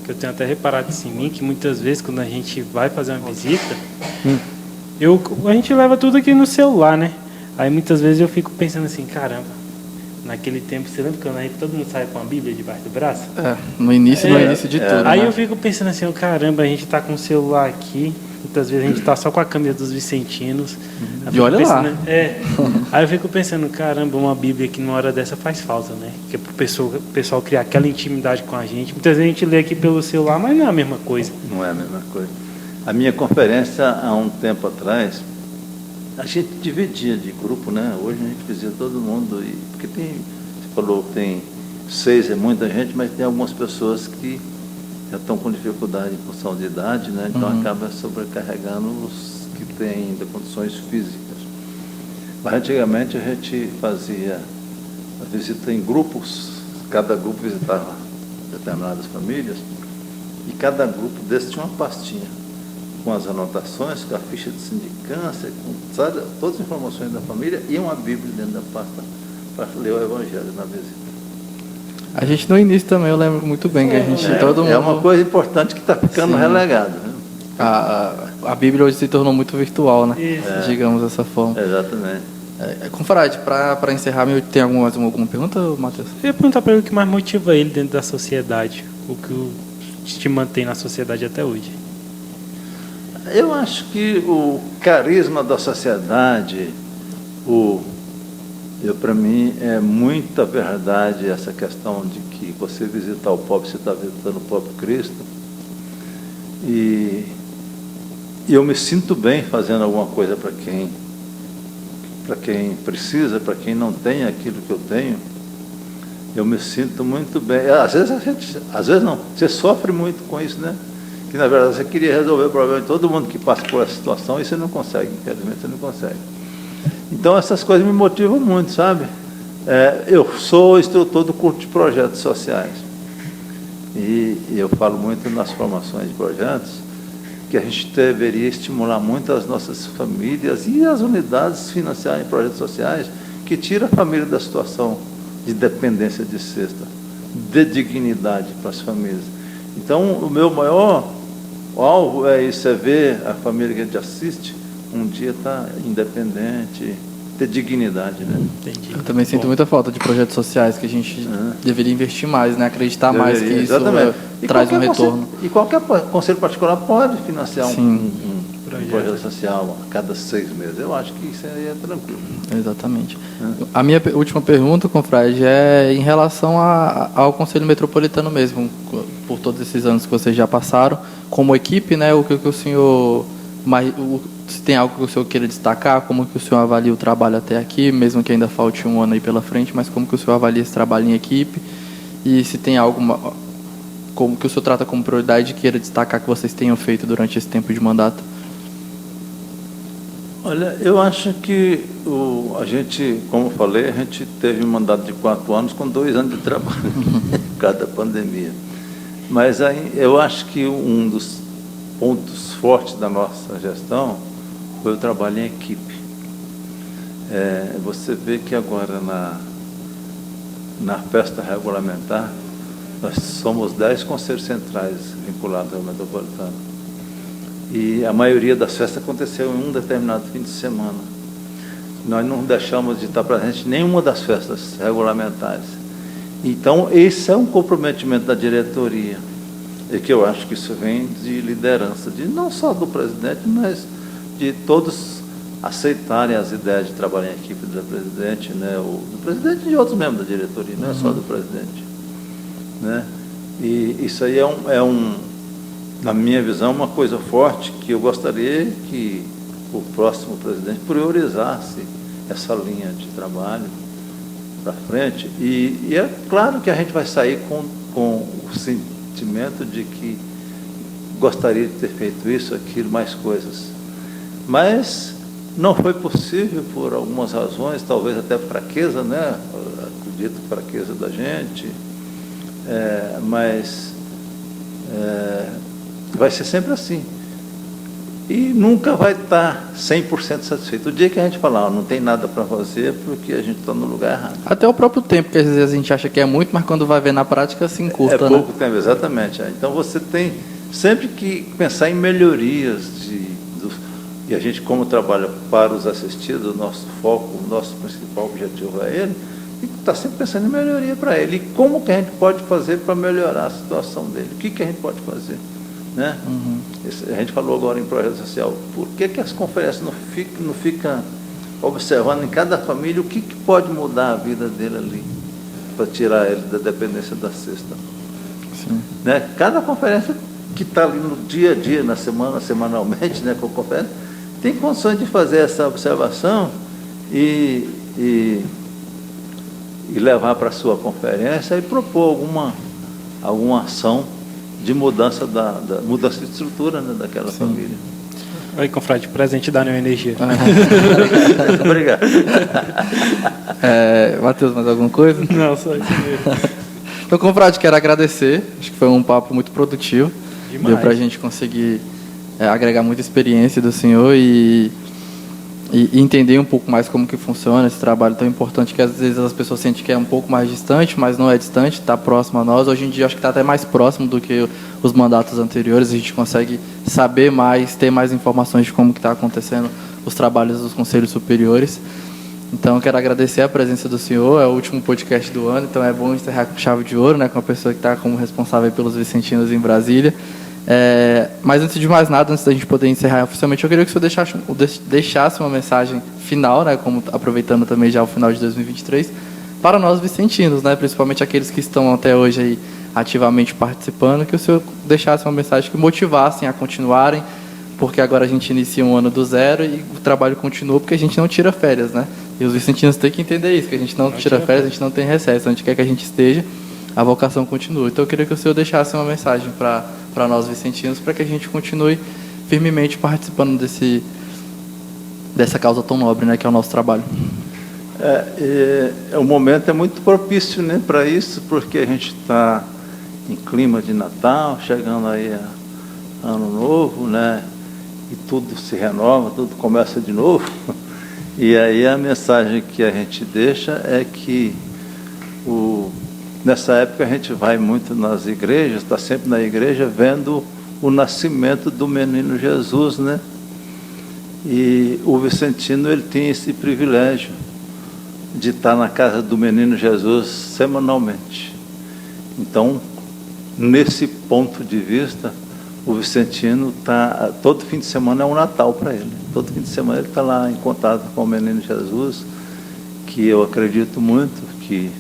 que eu tenho até reparado isso em mim, que muitas vezes quando a gente vai fazer uma visita, a gente leva tudo aqui no celular, né? Aí muitas vezes eu fico pensando assim, caramba, naquele tempo, você lembra quando todo mundo sai com a Bíblia debaixo do braço? No início de tudo. Aí né? eu fico pensando assim, caramba, a gente tá com o celular aqui, muitas vezes a gente tá só com a câmera dos vicentinos. E olha lá. Aí eu fico pensando, caramba, uma Bíblia aqui numa hora dessa faz falta, né? Que é pro pessoal criar aquela intimidade com a gente. Muitas vezes a gente lê aqui pelo celular, mas não é a mesma coisa. Não é a mesma coisa. A minha conferência, há um tempo atrás, a gente dividia de grupo, né? Hoje a gente visita todo mundo, porque você falou que tem 6, é muita gente, mas tem algumas pessoas que já estão com dificuldade em função de idade, né? Então acaba sobrecarregando os que têm ainda condições físicas. Mas antigamente a gente fazia a visita em grupos, cada grupo visitava determinadas famílias, e cada grupo desse tinha uma pastinha com as anotações, com a ficha de sindicância, com todas as informações da família e uma Bíblia dentro da pasta para ler o Evangelho na visita. A gente no início também, eu lembro muito bem que a gente todo mundo... É uma coisa importante que está ficando relegada. Né? A Bíblia hoje se tornou muito virtual, né? Digamos dessa forma. Exatamente. Confrade, para encerrar, tem alguma pergunta, Matheus? Eu ia perguntar para ele o que mais motiva ele dentro da sociedade, o que te mantém na sociedade até hoje. Eu acho que o carisma da sociedade, Para mim, é muita verdade essa questão de que você visitar o pobre, você está visitando o próprio Cristo. E eu me sinto bem fazendo alguma coisa para quem precisa, para quem não tem aquilo que eu tenho. Eu me sinto muito bem. Às vezes não, você sofre muito com isso, né? Que na verdade você queria resolver o problema de todo mundo que passa por essa situação e você não consegue, infelizmente você não consegue. Então essas coisas me motivam muito, sabe? Eu sou instrutor do curso de projetos sociais e eu falo muito nas formações de projetos que a gente deveria estimular muito as nossas famílias e as unidades financiadas em projetos sociais que tiram a família da situação de dependência de cesta, de dignidade para as famílias. Então o meu maior alvo é isso, é ver a família que a gente assiste um dia estar independente, ter dignidade, né? Entendi. Eu também sinto muita falta de projetos sociais que a gente deveria investir mais, né? Acreditar mais que isso traz um retorno. E qualquer conselho particular pode financiar um projeto social a cada 6 meses. Eu acho que isso aí é tranquilo. Exatamente. A minha última pergunta, confrade, é em relação ao Conselho Metropolitano mesmo, por todos esses anos que vocês já passaram, como equipe, né? O que o senhor... se tem algo que o senhor queira destacar, como que o senhor avalia o trabalho até aqui, mesmo que ainda falte um ano aí pela frente, mas como que o senhor avalia esse trabalho em equipe e se tem algo como que o senhor trata como prioridade queira destacar que vocês tenham feito durante esse tempo de mandato? Olha, eu acho que a gente, como eu falei, a gente teve um mandato de 4 anos com 2 anos de trabalho, por causa da pandemia. Mas aí, eu acho que um dos pontos fortes da nossa gestão foi o trabalho em equipe. Você vê que agora na festa regulamentar nós somos 10 conselhos centrais vinculados ao metropolitano e a maioria das festas aconteceu em um determinado fim de semana. Nós não deixamos de estar presentes em nenhuma das festas regulamentares. Então esse é um comprometimento da diretoria. E que eu acho que isso vem de liderança, não só do presidente, mas de todos aceitarem as ideias de trabalhar em equipe do presidente, né? Do presidente e de outros membros da diretoria, não é só do presidente. Né? E isso aí na minha visão, uma coisa forte que eu gostaria que o próximo presidente priorizasse essa linha de trabalho para frente. E é claro que a gente vai sair com o sentimento de que gostaria de ter feito isso, aquilo, mais coisas. Mas não foi possível por algumas razões, talvez até fraqueza, né? Acredito fraqueza da gente, mas vai ser sempre assim. E nunca vai estar 100% satisfeito. O dia que a gente falar, não tem nada para fazer, é porque a gente está no lugar errado. Até o próprio tempo, que às vezes a gente acha que é muito, mas quando vai ver na prática se encurta. É pouco tempo, exatamente. Então você tem sempre que pensar em melhorias. E a gente, como trabalha para os assistidos, o nosso foco, o nosso principal objetivo é ele, e está sempre pensando em melhoria para ele. E como que a gente pode fazer para melhorar a situação dele? O que a gente pode fazer? Né? A gente falou agora em projeto social. Por que as conferências não ficam observando em cada família o que pode mudar a vida dele ali, para tirar ele da dependência da cesta? Sim. Né? Cada conferência que está ali no dia a dia, na semana, semanalmente, né, com a conferência, tem condições de fazer essa observação e levar para a sua conferência e propor alguma ação de mudança mudança de estrutura, né, daquela família. Oi, confrade, presente da Neo Energia. Obrigado. Matheus, mais alguma coisa? Não, só isso mesmo. Então, confrade, quero agradecer. Acho que foi um papo muito produtivo. Demais. Deu para a gente conseguir agregar muita experiência do senhor e entender um pouco mais como que funciona esse trabalho tão importante que às vezes as pessoas sentem que é um pouco mais distante, mas não é distante, está próximo a nós. Hoje em dia acho que está até mais próximo do que os mandatos anteriores. A gente consegue saber mais, ter mais informações de como que está acontecendo os trabalhos dos conselhos superiores. Então, eu quero agradecer a presença do senhor. É o último podcast do ano, então é bom encerrar com chave de ouro, né, com a pessoa que está como responsável pelos vicentinos em Brasília. Mas antes de mais nada, antes da gente poder encerrar oficialmente, eu queria que o senhor deixasse uma mensagem final, né, como aproveitando também já o final de 2023, para nós vicentinos, né, principalmente aqueles que estão até hoje aí ativamente participando, que o senhor deixasse uma mensagem que motivassem a continuarem, porque agora a gente inicia um ano do zero e o trabalho continua porque a gente não tira férias, né? E os vicentinos têm que entender isso, que a gente não tira férias, a gente não tem recesso, onde quer que a gente esteja, a vocação continua. Então eu queria que o senhor deixasse uma mensagem para nós vicentinos, para que a gente continue firmemente participando dessa causa tão nobre, né, que é o nosso trabalho. O momento é muito propício, né, para isso, porque a gente está em clima de Natal, chegando aí a Ano Novo, né, e tudo se renova, tudo começa de novo. E aí a mensagem que a gente deixa é que nessa época a gente vai muito nas igrejas, está sempre na igreja vendo o nascimento do menino Jesus, né? E o vicentino, ele tem esse privilégio de estar na casa do menino Jesus semanalmente. Então, nesse ponto de vista, o vicentino está, todo fim de semana é um Natal para ele. Todo fim de semana ele está lá em contato com o menino Jesus, que eu acredito muito que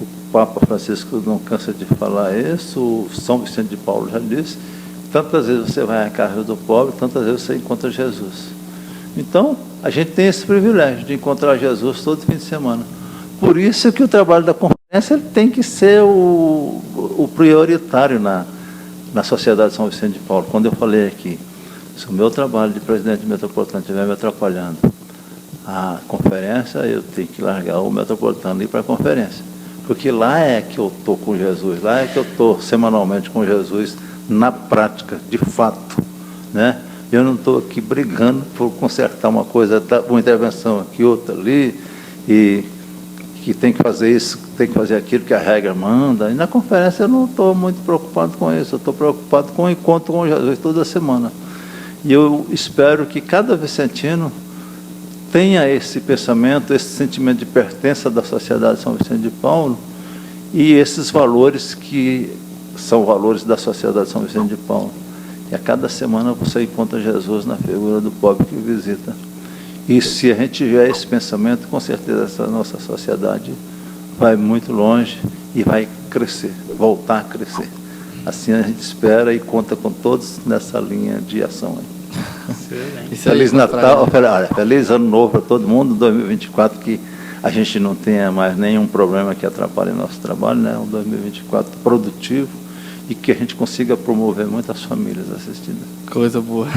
o Papa Francisco não cansa de falar isso, o São Vicente de Paulo já disse, tantas vezes você vai à casa do pobre, tantas vezes você encontra Jesus. Então, a gente tem esse privilégio de encontrar Jesus todo fim de semana. Por isso que o trabalho da conferência ele tem que ser o prioritário na Sociedade São Vicente de Paulo. Quando eu falei aqui, se o meu trabalho de presidente metropolitano estiver me atrapalhando a conferência, eu tenho que largar o metropolitano e ir para a conferência. Porque lá é que eu estou com Jesus, lá é que eu estou semanalmente com Jesus, na prática, de fato, né? Eu não estou aqui brigando por consertar uma coisa, uma intervenção aqui, outra ali, e que tem que fazer isso, tem que fazer aquilo que a regra manda. E na conferência eu não estou muito preocupado com isso, eu estou preocupado com o encontro com Jesus toda semana. E eu espero que cada vicentino tenha esse pensamento, esse sentimento de pertença da Sociedade São Vicente de Paulo e esses valores que são valores da Sociedade São Vicente de Paulo. E a cada semana você encontra Jesus na figura do pobre que visita. E se a gente tiver esse pensamento, com certeza essa nossa sociedade vai muito longe e vai crescer, voltar a crescer. Assim a gente espera e conta com todos nessa linha de ação aí. Feliz Natal, feliz Ano Novo para todo mundo, 2024, que a gente não tenha mais nenhum problema que atrapalhe nosso trabalho, né? Um 2024 produtivo e que a gente consiga promover muitas famílias assistidas. Coisa boa.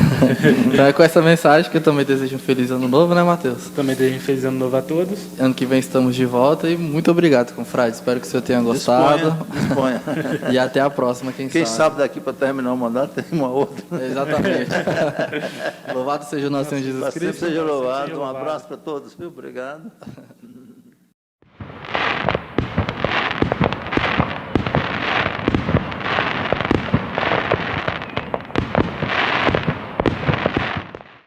Então é com essa mensagem que eu também desejo um feliz Ano Novo, né, Matheus? Também desejo um feliz Ano Novo a todos. Ano que vem estamos de volta e muito obrigado, confrade. Espero que o senhor tenha gostado. Disponha. E até a próxima, quem sabe daqui para terminar o mandato tem uma outra. Exatamente. Louvado seja o nosso Senhor Jesus Cristo. Seja louvado. Um abraço para todos, viu? Obrigado.